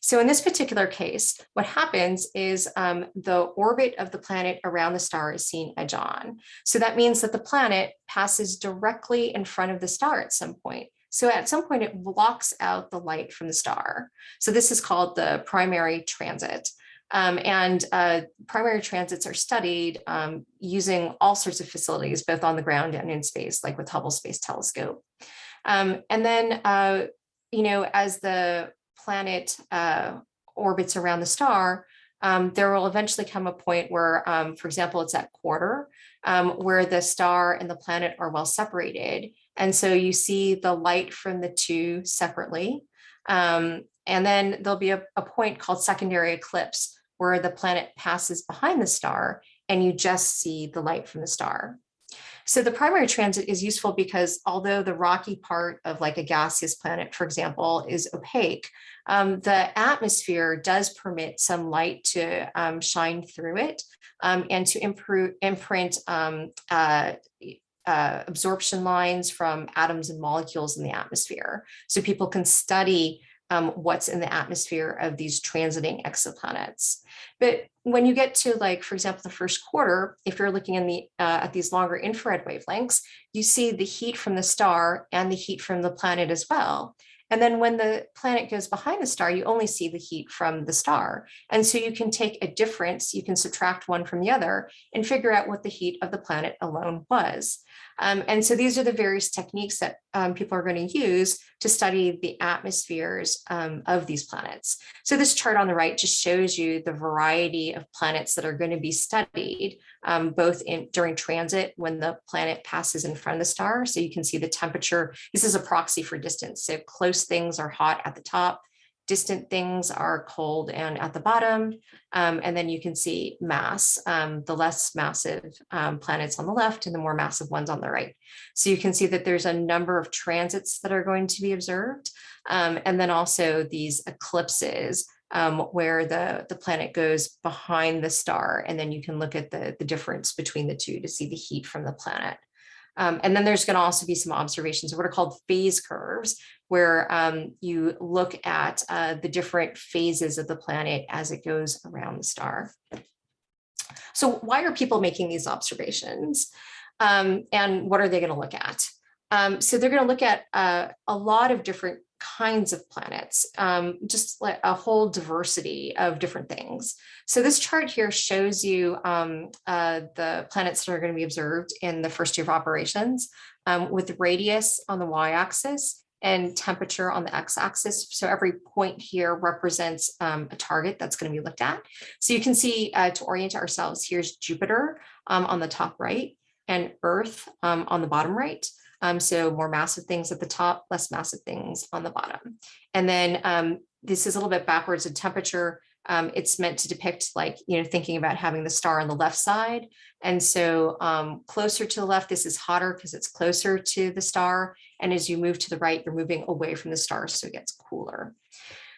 So in this particular case, what happens is the orbit of the planet around the star is seen edge on. So that means that the planet passes directly in front of the star at some point. So at some point it blocks out the light from the star. So this is called the primary transit. Primary transits are studied using all sorts of facilities, both on the ground and in space, like with Hubble Space Telescope. And then, as the planet orbits around the star, there will eventually come a point where, for example, it's at quarter, where the star and the planet are well separated. And so you see the light from the two separately. And then there'll be a point called secondary eclipse, where the planet passes behind the star and you just see the light from the star. So the primary transit is useful because although the rocky part of like a gaseous planet, for example, is opaque, the atmosphere does permit some light to shine through it and to imprint absorption lines from atoms and molecules in the atmosphere. So people can study what's in the atmosphere of these transiting exoplanets. But when you get to, like, for example, the first quarter, if you're looking in at these longer infrared wavelengths, you see the heat from the star and the heat from the planet as well. And then when the planet goes behind the star, you only see the heat from the star. And so you can take a difference, you can subtract one from the other and figure out what the heat of the planet alone was. And so these are the various techniques that people are going to use to study the atmospheres of these planets. So this chart on the right just shows you the variety of planets that are going to be studied, both during transit when the planet passes in front of the star. So you can see the temperature. This is a proxy for distance. So close things are hot at the top. Distant things are cold and at the bottom. And then you can see mass, the less massive planets on the left and the more massive ones on the right. So you can see that there's a number of transits that are going to be observed. And then also these eclipses where the planet goes behind the star. And then you can look at the difference between the two to see the heat from the planet. And then there's going to also be some observations of what are called phase curves, where you look at the different phases of the planet as it goes around the star. So why are people making these observations? And what are they going to look at? So they're going to look at a lot of different kinds of planets, just like a whole diversity of different things. So this chart here shows you the planets that are going to be observed in the first year of operations, with radius on the y-axis and temperature on the x-axis. So every point here represents a target that's going to be looked at. So you can see, to orient ourselves, here's Jupiter on the top right and Earth on the bottom right. So more massive things at the top, less massive things on the bottom. And then this is a little bit backwards in temperature. It's meant to depict, like, thinking about having the star on the left side. And so closer to the left, this is hotter because it's closer to the star. And as you move to the right, you're moving away from the star, so it gets cooler.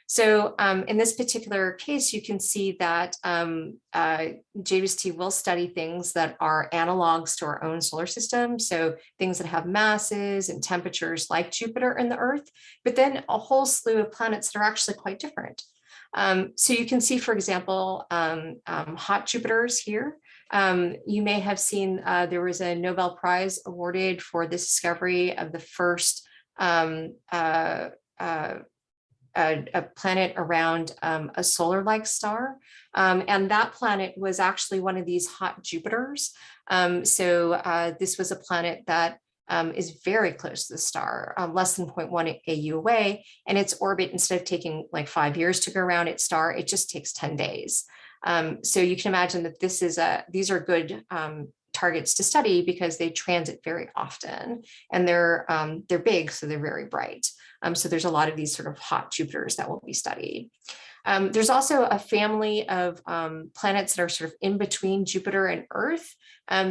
So in this particular case, you can see that JWST will study things that are analogs to our own solar system. So things that have masses and temperatures like Jupiter and the Earth, but then a whole slew of planets that are actually quite different. So you can see, for example, hot Jupiters here. You may have seen there was a Nobel Prize awarded for the discovery of the first a planet around a solar-like star. And that planet was actually one of these hot Jupiters. So this was a planet that is very close to the star, less than 0.1 AU away. And its orbit, instead of taking like 5 years to go around its star, it just takes 10 days. So you can imagine that these are good targets to study because they transit very often, and they're big, so they're very bright. So there's a lot of these sort of hot Jupiters that will be studied. There's also a family of planets that are sort of in between Jupiter and Earth.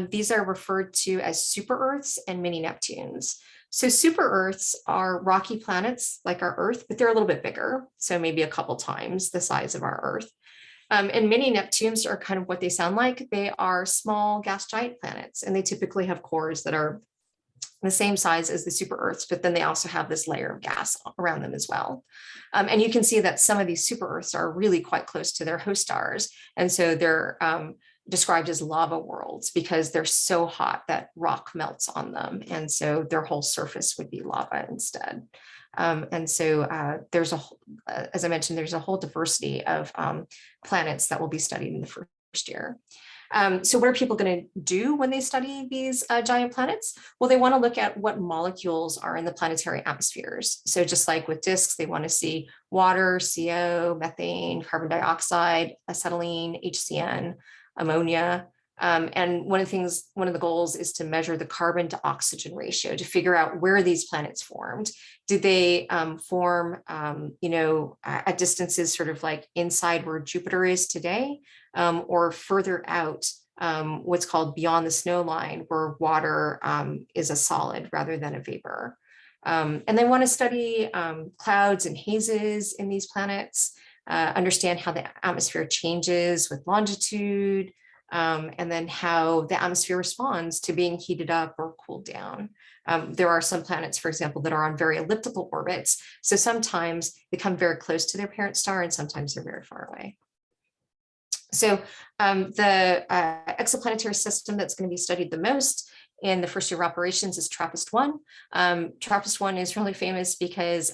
These are referred to as super Earths and mini Neptunes. So super Earths are rocky planets like our Earth, but they're a little bit bigger, so maybe a couple times the size of our Earth. And mini Neptunes are kind of what they sound like. They are small gas giant planets, and they typically have cores that are the same size as the super Earths, but then they also have this layer of gas around them as well. And you can see that some of these super Earths are really quite close to their host stars. And so they're described as lava worlds because they're so hot that rock melts on them. And so their whole surface would be lava instead. And so there's as I mentioned, there's a whole diversity of planets that will be studied in the first year. So what are people going to do when they study these giant planets? Well, they want to look at what molecules are in the planetary atmospheres. So just like with disks, they want to see water, CO, methane, carbon dioxide, acetylene, HCN, ammonia. And one of the goals is to measure the carbon to oxygen ratio to figure out where these planets formed. Did they form, at distances sort of like inside where Jupiter is today, or further out, what's called beyond the snow line, where water is a solid rather than a vapor. And they want to study clouds and hazes in these planets, understand how the atmosphere changes with longitude, and then how the atmosphere responds to being heated up or cooled down. There are some planets, for example, that are on very elliptical orbits. So sometimes they come very close to their parent star and sometimes they're very far away. So the exoplanetary system that's going to be studied the most in the first year of operations is TRAPPIST-1. TRAPPIST-1 is really famous because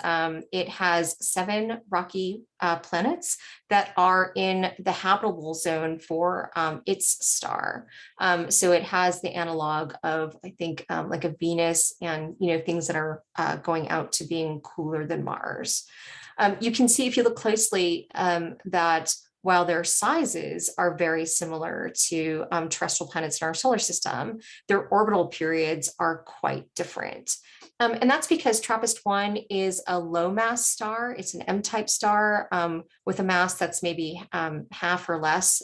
it has 7 rocky planets that are in the habitable zone for its star. So it has the analog of, I think, like a Venus and, things that are going out to being cooler than Mars. You can see if you look closely that while their sizes are very similar to terrestrial planets in our solar system, their orbital periods are quite different. And that's because TRAPPIST-1 is a low mass star. It's an M-type star with a mass that's maybe half or less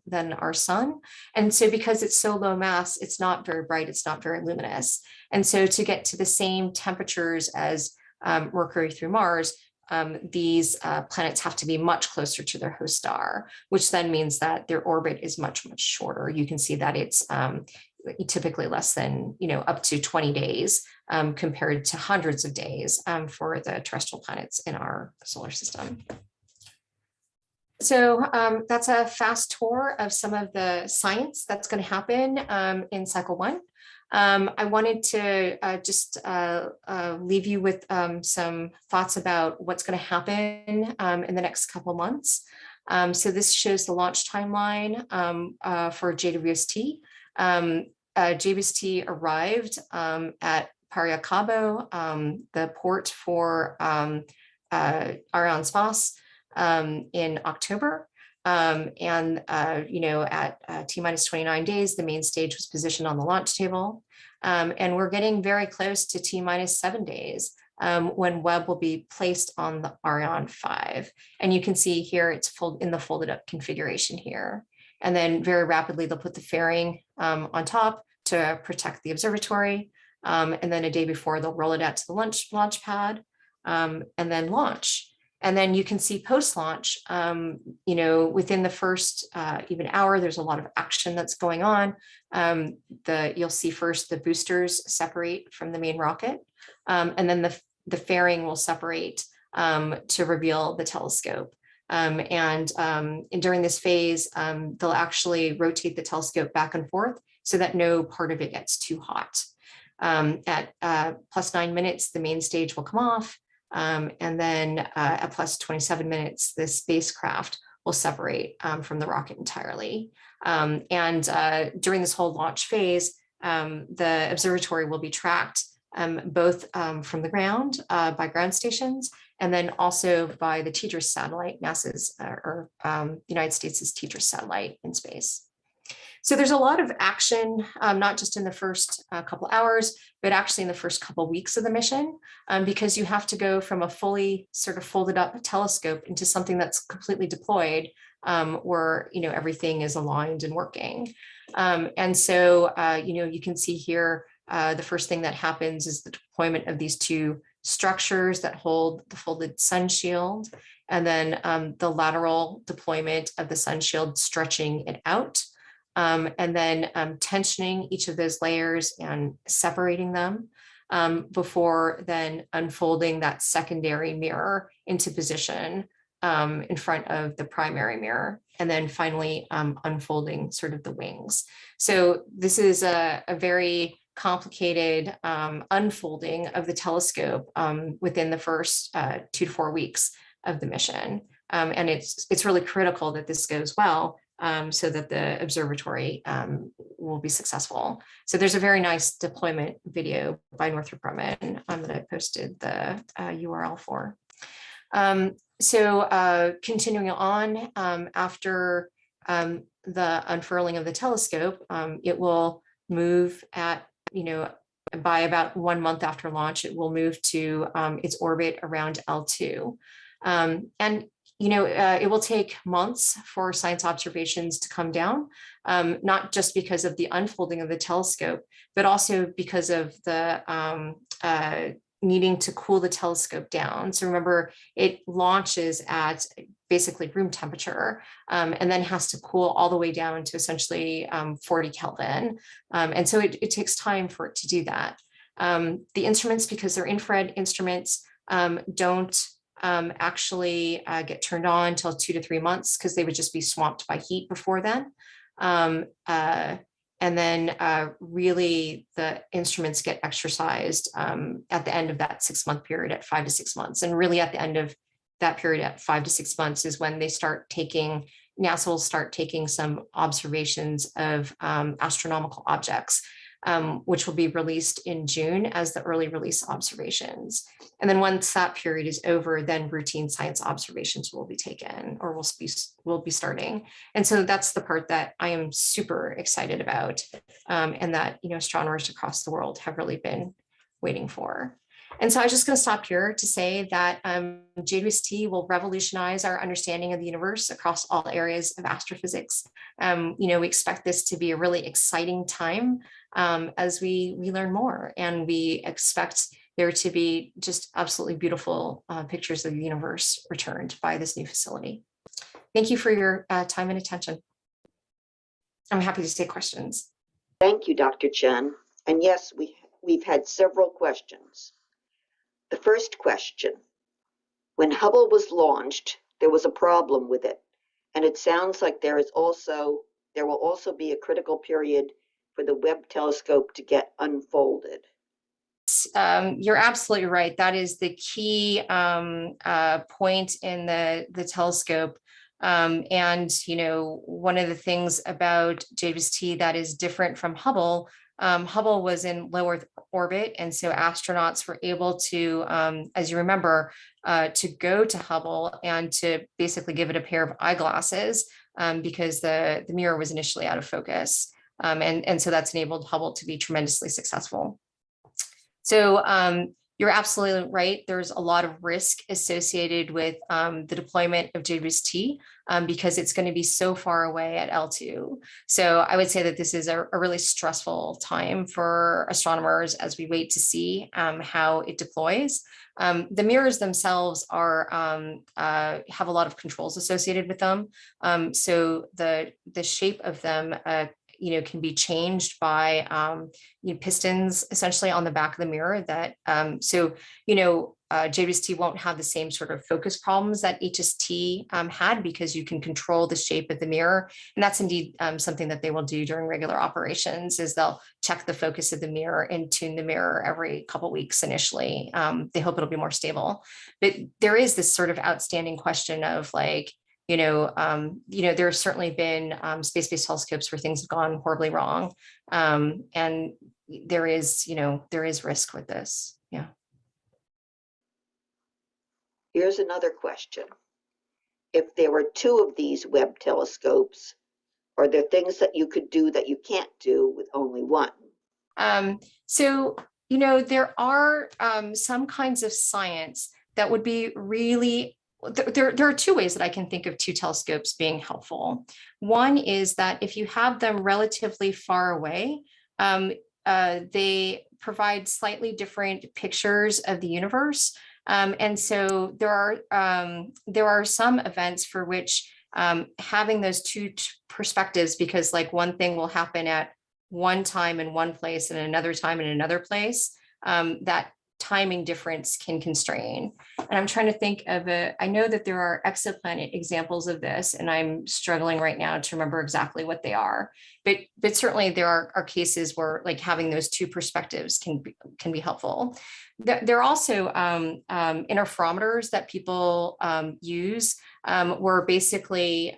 than our sun. And so because it's so low mass, it's not very bright, it's not very luminous. And so to get to the same temperatures as Mercury through Mars, these planets have to be much closer to their host star, which then means that their orbit is much, much shorter. You can see that it's typically less than, up to 20 days compared to hundreds of days for the terrestrial planets in our solar system. So that's a fast tour of some of the science that's going to happen in cycle 1. I wanted to just leave you with some thoughts about what's going to happen in the next couple months. So this shows the launch timeline for JWST. JWST arrived at Paria Cabo, the port for Ariane Space, in October. At T-minus 29 days, the main stage was positioned on the launch table. And we're getting very close to T-minus 7 days when Webb will be placed on the Ariane 5. And you can see here, it's in the folded up configuration here. And then very rapidly, they'll put the fairing on top to protect the observatory. And then a day before, they'll roll it out to the launch pad and then launch. And then you can see post-launch, within the first even hour, there's a lot of action that's going on. You'll see first the boosters separate from the main rocket, and then the fairing will separate to reveal the telescope. And during this phase, they'll actually rotate the telescope back and forth so that no part of it gets too hot. At plus 9 minutes, the main stage will come off. And then at plus 27 minutes, the spacecraft will separate from the rocket entirely. During this whole launch phase, the observatory will be tracked both from the ground by ground stations, and then also by the TDRS satellite, NASA's United States' TDRS satellite in space. So there's a lot of action, not just in the first couple hours, but actually in the first couple of weeks of the mission, because you have to go from a fully sort of folded up telescope into something that's completely deployed, where everything is aligned and working. And so you can see here the first thing that happens is the deployment of these 2 structures that hold the folded sun shield, and then the lateral deployment of the sun shield, stretching it out. And then tensioning each of those layers and separating them before then unfolding that secondary mirror into position in front of the primary mirror, and then finally unfolding sort of the wings. So this is a very complicated unfolding of the telescope within the first 2 to 4 weeks of the mission. And it's really critical that this goes well, so that the observatory will be successful. So there's a very nice deployment video by Northrop Grumman that I posted the URL for. Continuing on, after the unfurling of the telescope, it will move at, by about 1 month after launch, it will move to its orbit around L2. It will take months for science observations to come down, not just because of the unfolding of the telescope, but also because of the needing to cool the telescope down. So remember, it launches at basically room temperature and then has to cool all the way down to essentially 40 Kelvin. And so it takes time for it to do that. The instruments, because they're infrared instruments, don't actually get turned on until 2 to 3 months, because they would just be swamped by heat before then. And then really the instruments get exercised at the end of that 6-month period at 5 to 6 months. And really at the end of that period at 5 to 6 months is when NASA will start taking some observations of astronomical objects, which will be released in June as the early release observations. And then once that period is over, then routine science observations will be taken or will be starting. And so that's the part that I am super excited about, and that astronomers across the world have really been waiting for. And so I was just going to stop here to say that JWST will revolutionize our understanding of the universe across all areas of astrophysics. We expect this to be a really exciting time as we learn more, and we expect there to be just absolutely beautiful pictures of the universe returned by this new facility. Thank you for your time and attention. I'm happy to take questions. Thank you, Dr. Chen. And yes, we've had several questions. The first question: when Hubble was launched, there was a problem with it, and it sounds like there will also be a critical period for the Webb telescope to get unfolded. You're absolutely right. That is the key point in the telescope. And one of the things about JWST that is different from Hubble, Hubble was in low Earth orbit, and so astronauts were able to, as you remember, to go to Hubble and to basically give it a pair of eyeglasses because the mirror was initially out of focus, and so that's enabled Hubble to be tremendously successful. So you're absolutely right. There's a lot of risk associated with the deployment of JWST because it's going to be so far away at L2. So I would say that this is a really stressful time for astronomers as we wait to see how it deploys. The mirrors themselves have a lot of controls associated with them. So the shape of them can be changed by pistons essentially on the back of the mirror that JWST won't have the same sort of focus problems that HST had because you can control the shape of the mirror. And that's indeed something that they will do during regular operations is they'll check the focus of the mirror and tune the mirror every couple of weeks initially. They hope it'll be more stable. But there is this sort of outstanding question of there have certainly been space-based telescopes where things have gone horribly wrong. And there is risk with this. Yeah. Here's another question. If there were 2 of these Webb telescopes, are there things that you could do that you can't do with only one? There are some kinds of science that would be really there are 2 ways that I can think of 2 telescopes being helpful. One is that if you have them relatively far away, they provide slightly different pictures of the universe. And so there are some events for which having those 2 perspectives, because one thing will happen at one time in one place and another time in another place, that timing difference can constrain. And I'm trying to think of I know that there are exoplanet examples of this, and I'm struggling right now to remember exactly what they are. But certainly there are cases where having those 2 perspectives can be helpful. There are also interferometers that people use where basically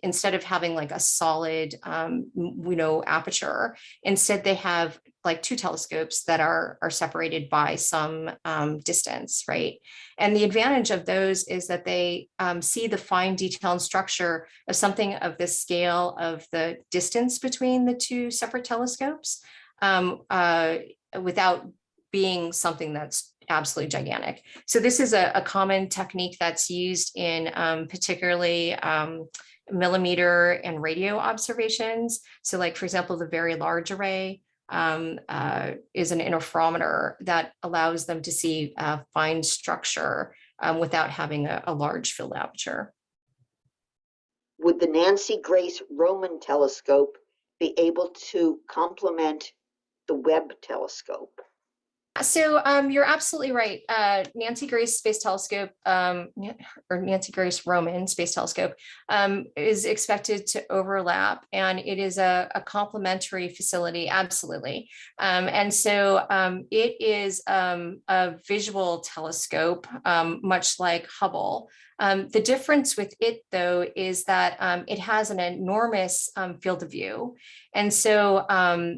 instead of having a solid aperture, instead they have 2 telescopes that are separated by some distance, right? And the advantage of those is that they see the fine detail and structure of something of the scale of the distance between the 2 separate telescopes without being something that's absolutely gigantic. So this is a common technique that's used in particularly millimeter and radio observations. So for example, the Very Large Array is an interferometer that allows them to see fine structure without having a large field aperture. Would the Nancy Grace Roman telescope be able to complement the Webb telescope? So you're absolutely right. Nancy Grace Space Telescope, or Nancy Grace Roman Space Telescope, is expected to overlap, and it is a complementary facility, absolutely. And so it is a visual telescope, much like Hubble. The difference with it, though, is that it has an enormous field of view. And so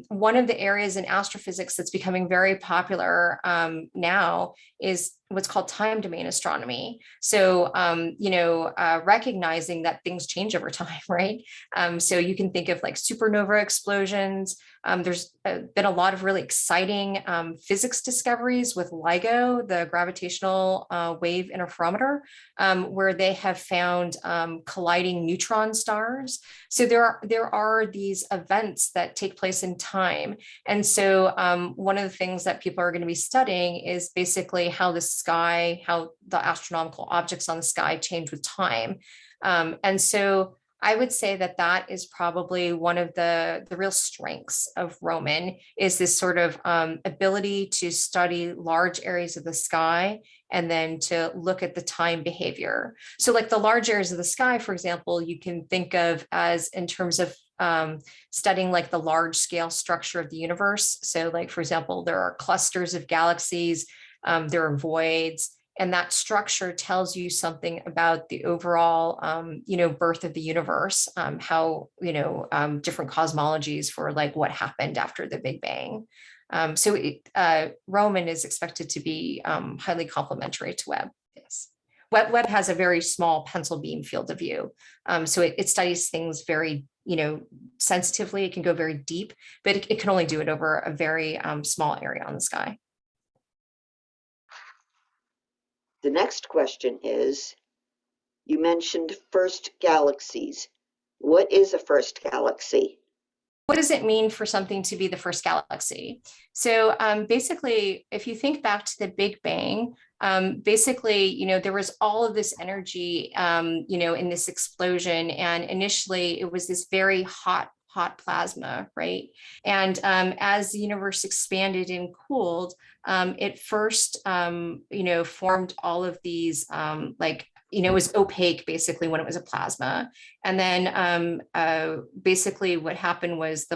one of the areas in astrophysics that's becoming very popular now is what's called time domain astronomy. So, recognizing that things change over time, right? So you can think of like supernova explosions. There's been a lot of really exciting physics discoveries with LIGO, the gravitational wave interferometer, where they have found colliding neutron stars. So there are these events that take place in time. And so one of the things that people are going to be studying is basically how the sky, how the astronomical objects on the sky change with time. And so I would say that that is probably one of the real strengths of Roman, is this sort of ability to study large areas of the sky and then to look at the time behavior. So like the large areas of the sky, for example, you can think of as in terms of studying like the large scale structure of the universe. So like, for example, there are clusters of galaxies, there are voids, and that structure tells you something about the overall, birth of the universe, how, different cosmologies for like what happened after the Big Bang. So Roman is expected to be highly complementary to Webb. Yes. Webb has a very small pencil beam field of view. So it studies things very, sensitively. It can go very deep, but it can only do it over a very small area on the sky. The next question is, you mentioned first galaxies. What is a first galaxy? What does it mean for something to be the first galaxy? So basically, if you think back to the Big Bang, basically, there was all of this energy, in this explosion. And initially, it was this very hot plasma, right? And as the universe expanded and cooled, it first, formed all of these it was opaque basically when it was a plasma. And then basically what happened was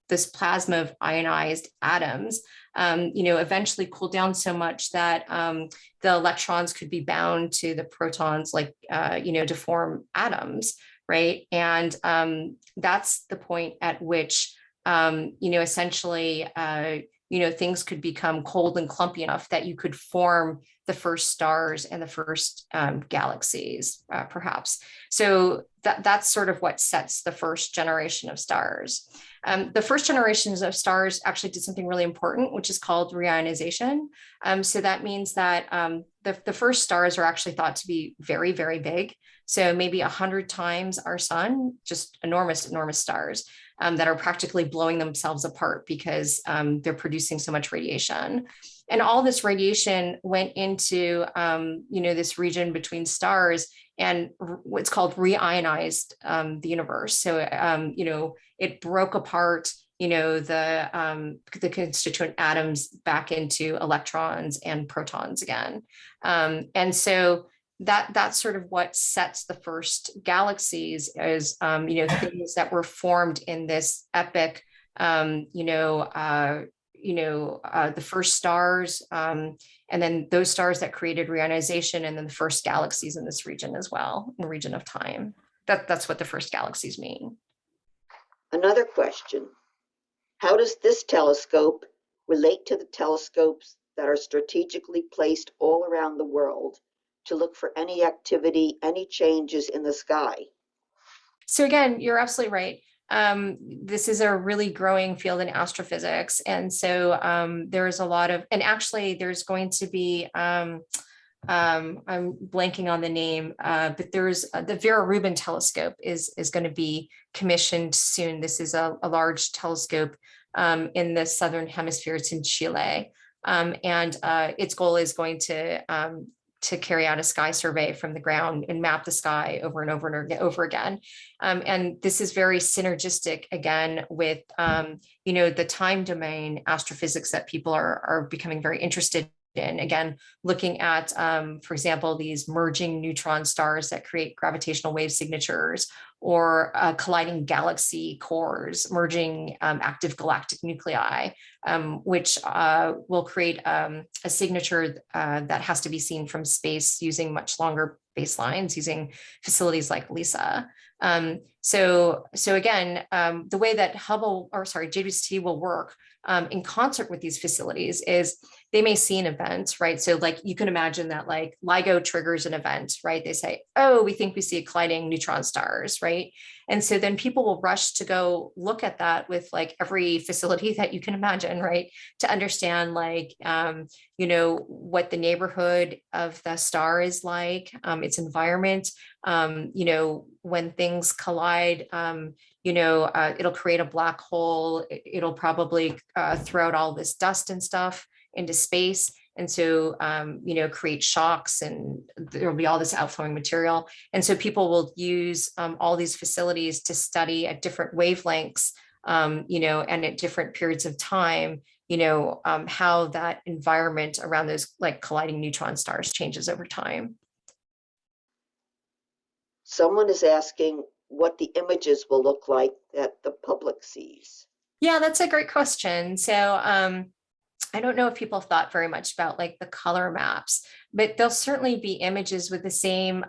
this plasma of ionized atoms, eventually cooled down so much that the electrons could be bound to the protons, to form atoms, right? And that's the point at which, essentially, things could become cold and clumpy enough that you could form the first stars and the first galaxies, perhaps. So that's sort of what sets the first generation of stars. The first generations of stars actually did something really important, which is called reionization. So that means that the first stars are actually thought to be very, very big. So maybe 100 times our sun, just enormous, enormous stars that are practically blowing themselves apart because they're producing so much radiation. And all this radiation went into, this region between stars, and what's called reionized the universe. So, it broke apart, the constituent atoms back into electrons and protons again. And so that's sort of what sets the first galaxies as, things that were formed in this epic, the first stars, and then those stars that created reionization, and then the first galaxies in this region as well, in the region of time. That's what the first galaxies mean. Another question, how does this telescope relate to the telescopes that are strategically placed all around the world to look for any activity, any changes in the sky? So again, you're absolutely right. This is a really growing field in astrophysics. And so there's a lot of, and actually there's going to be, I'm blanking on the name, but there's the Vera Rubin telescope is going to be commissioned soon. This is a large telescope in the Southern Hemisphere. It's in Chile. And its goal is going to to carry out a sky survey from the ground and map the sky over and over and over again. And this is very synergistic, again, with the time domain astrophysics that people are becoming very interested in. Again, looking at, for example, these merging neutron stars that create gravitational wave signatures, or colliding galaxy cores, merging active galactic nuclei, which will create a signature that has to be seen from space using much longer baselines, using facilities like LISA. So again, the way that JWST will work in concert with these facilities is they may see an event, right? So like you can imagine that like LIGO triggers an event, right? They say, oh, we think we see colliding neutron stars, right? And so then people will rush to go look at that with like every facility that you can imagine, right? To understand like, what the neighborhood of the star is like, its environment, when things collide, it'll create a black hole. It'll probably throw out all this dust and stuff into space. And so, create shocks, and there'll be all this outflowing material. And so people will use all these facilities to study at different wavelengths, and at different periods of time, how that environment around those like colliding neutron stars changes over time. Someone is asking what the images will look like that the public sees. Yeah, that's a great question. So I don't know if people have thought very much about like the color maps, but there'll certainly be images with the same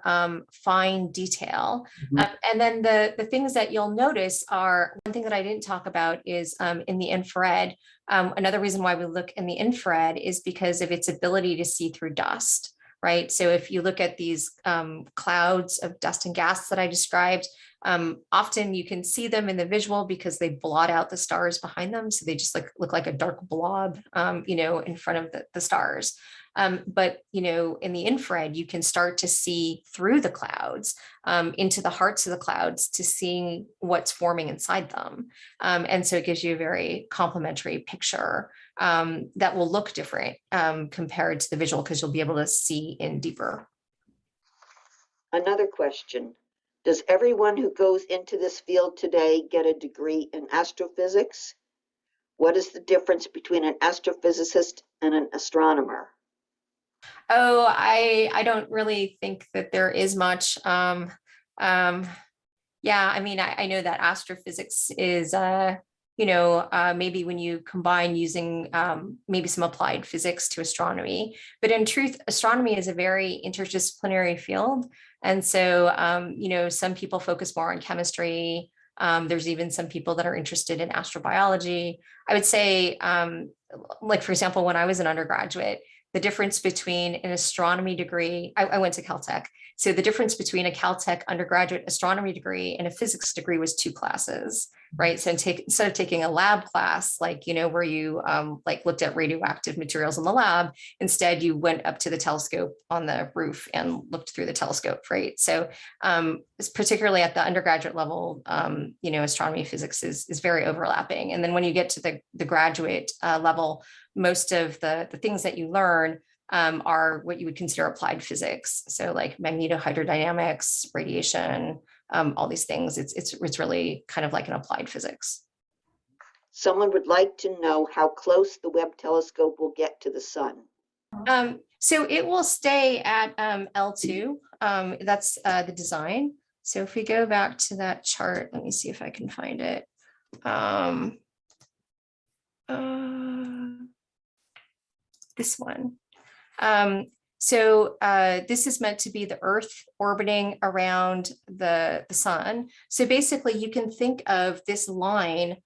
fine detail. And then the things that you'll notice are, one thing that I didn't talk about is in the infrared. Another reason why we look in the infrared is because of its ability to see through dust, right? So if you look at these clouds of dust and gas that I described, often you can see them in the visual because they blot out the stars behind them. So they just look like a dark blob, in front of the stars. But, in the infrared, you can start to see through the clouds, into the hearts of the clouds, to seeing what's forming inside them. And so it gives you a very complementary picture that will look different compared to the visual, because you'll be able to see in deeper. Another question. Does everyone who goes into this field today get a degree in astrophysics? What is the difference between an astrophysicist and an astronomer? Oh, I don't really think that there is much. Yeah, I mean, I know that astrophysics is, maybe when you combine using maybe some applied physics to astronomy, but in truth, astronomy is a very interdisciplinary field. And so, some people focus more on chemistry. There's even some people that are interested in astrobiology. I would say, like, for example, when I was an undergraduate, the difference between an astronomy degree, I went to Caltech. So the difference between a Caltech undergraduate astronomy degree and a physics degree was 2 classes, right? So instead of taking a lab class, where you looked at radioactive materials in the lab, instead you went up to the telescope on the roof and looked through the telescope, right? So it's particularly at the undergraduate level, astronomy physics is very overlapping. And then when you get to the graduate level, most of the things that you learn are what you would consider applied physics. So like magnetohydrodynamics, radiation, all these things. It's really kind of like an applied physics. Someone would like to know how close the Webb telescope will get to the sun. So it will stay at L2. That's the design. So if we go back to that chart, let me see if I can find it. This one. So this is meant to be the Earth orbiting around the sun. So basically you can think of this line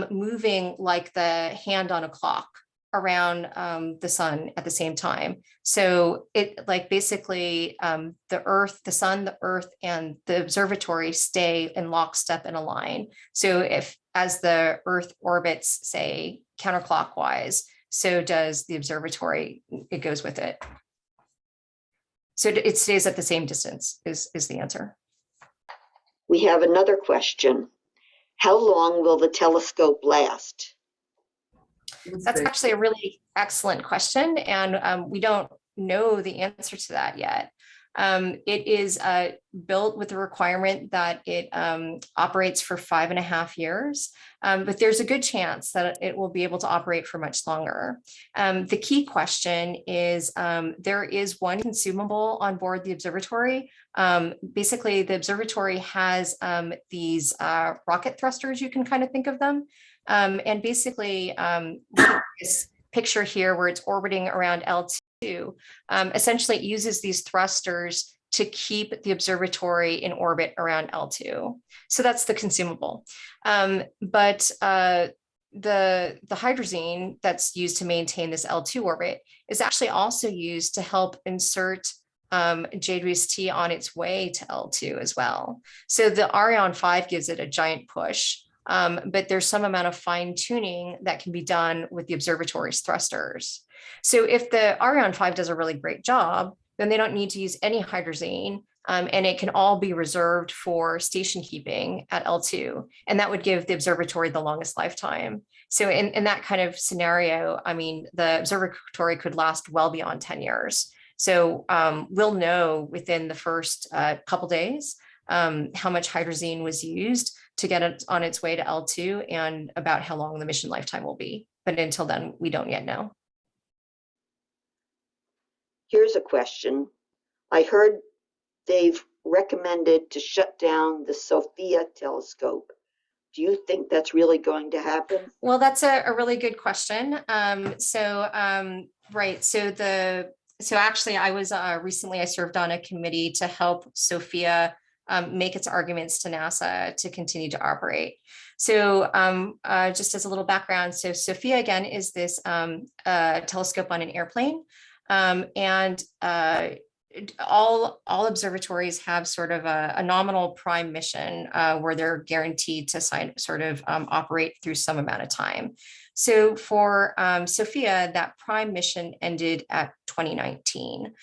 moving like the hand on a clock around the sun at the same time. So it basically the Earth, the sun, the Earth, and the observatory stay in lockstep in a line. So as the Earth orbits, say, counterclockwise, so does the observatory, it goes with it. So it stays at the same distance is the answer. We have another question. How long will the telescope last? That's actually a really excellent question. And we don't know the answer to that yet. It is built with the requirement that it operates for 5.5 years, but there's a good chance that it will be able to operate for much longer. The key question is there is one consumable on board the observatory. Basically, the observatory has these rocket thrusters, you can kind of think of them. And basically, this picture here where it's orbiting around L2, essentially it uses these thrusters to keep the observatory in orbit around L2. So that's the consumable. But the hydrazine that's used to maintain this L2 orbit is actually also used to help insert JWST on its way to L2 as well. So the Ariane 5 gives it a giant push. But there's some amount of fine tuning that can be done with the observatory's thrusters. So if the Ariane 5 does a really great job, then they don't need to use any hydrazine, and it can all be reserved for station keeping at L2. And that would give the observatory the longest lifetime. So in that kind of scenario, I mean, the observatory could last well beyond 10 years. So we'll know within the first couple days how much hydrazine was used to get it on its way to L2 and about how long the mission lifetime will be. But until then, we don't yet know. Here's a question. I heard they've recommended to shut down the SOFIA telescope. Do you think that's really going to happen? Well, that's a really good question. Right. So actually, I was recently I served on a committee to help SOFIA make its arguments to NASA to continue to operate. So just as a little background, so SOFIA again is this telescope on an airplane, and all observatories have sort of a nominal prime mission where they're guaranteed to operate through some amount of time. So for SOFIA, that prime mission ended at 2019.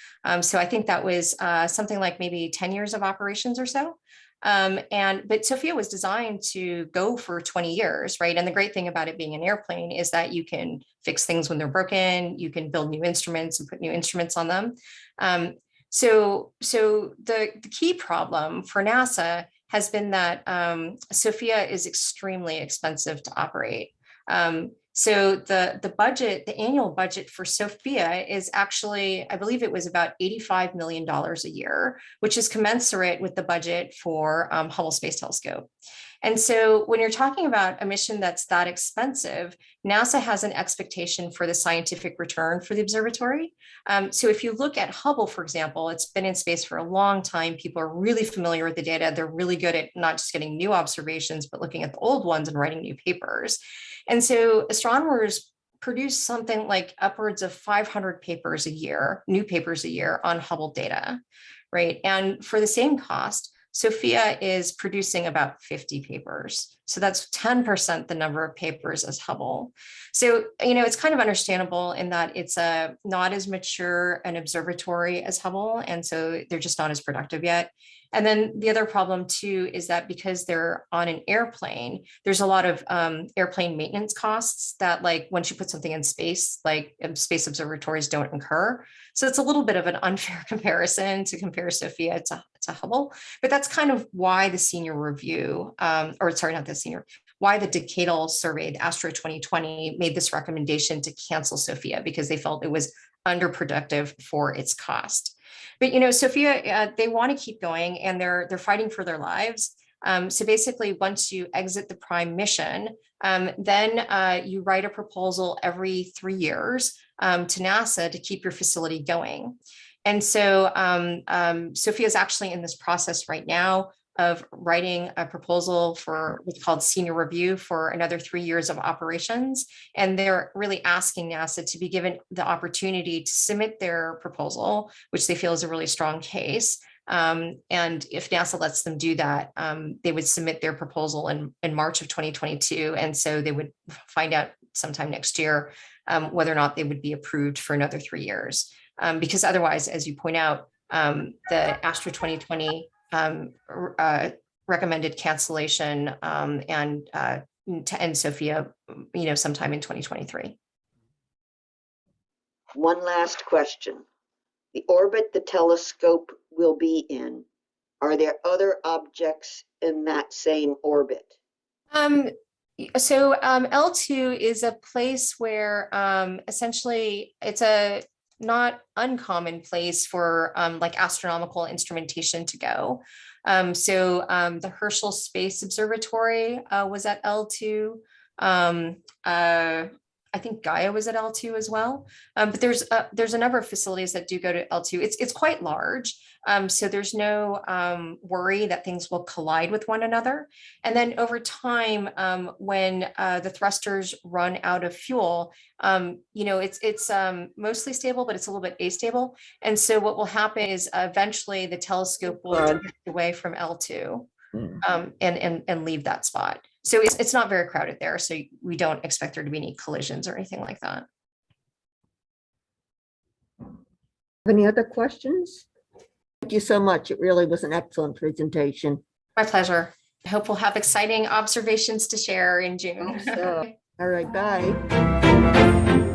So I think that was something like maybe 10 years of operations or so. But SOFIA was designed to go for 20 years, right? And the great thing about it being an airplane is that you can fix things when they're broken, you can build new instruments and put new instruments on them. So the key problem for NASA has been that SOFIA is extremely expensive to operate. So the annual budget for SOFIA is actually, I believe it was about $85 million a year, which is commensurate with the budget for Hubble Space Telescope. And so when you're talking about a mission that's that expensive, NASA has an expectation for the scientific return for the observatory. So if you look at Hubble, for example, it's been in space for a long time. People are really familiar with the data. They're really good at not just getting new observations, but looking at the old ones and writing new papers. And so astronomers produce something like upwards of 500 papers a year, new papers a year on Hubble data, right? And for the same cost, SOFIA is producing about 50 papers. So that's 10% the number of papers as Hubble. So, it's kind of understandable in that it's not as mature an observatory as Hubble. And so they're just not as productive yet. And then the other problem too is that because they're on an airplane, there's a lot of airplane maintenance costs that, like, once you put something in space, like space observatories don't incur. So it's a little bit of an unfair comparison to compare SOFIA to Hubble, but that's kind of why the senior review, why the decadal survey, the Astro 2020, made this recommendation to cancel SOFIA, because they felt it was underproductive for its cost. But SOFIA, they want to keep going, and they're fighting for their lives. So basically, once you exit the prime mission, then you write a proposal every 3 years to NASA to keep your facility going. And so SOFIA is actually in this process right now of writing a proposal for what's called senior review for another 3 years of operations. And they're really asking NASA to be given the opportunity to submit their proposal, which they feel is a really strong case. And if NASA lets them do that, they would submit their proposal in March of 2022. And so they would find out sometime next year whether or not they would be approved for another 3 years. Because otherwise, as you point out, the Astro 2020 recommended cancellation and to end SOFIA, sometime in 2023. One last question. the orbit the telescope will be in, are there other objects in that same orbit? L2 is a place where essentially it's a not uncommon place for like astronomical instrumentation to go. The Herschel Space Observatory was at L2. I think Gaia was at L2 as well. But there's a number of facilities that do go to L2. It's quite large. So there's no worry that things will collide with one another. And then over time, when the thrusters run out of fuel, it's mostly stable, but it's a little bit astable. And so what will happen is eventually the telescope will drift away from L2 and leave that spot. So it's not very crowded there. So we don't expect there to be any collisions or anything like that. Any other questions? Thank you so much. It really was an excellent presentation. My pleasure. I hope we'll have exciting observations to share in June. So, all right, bye.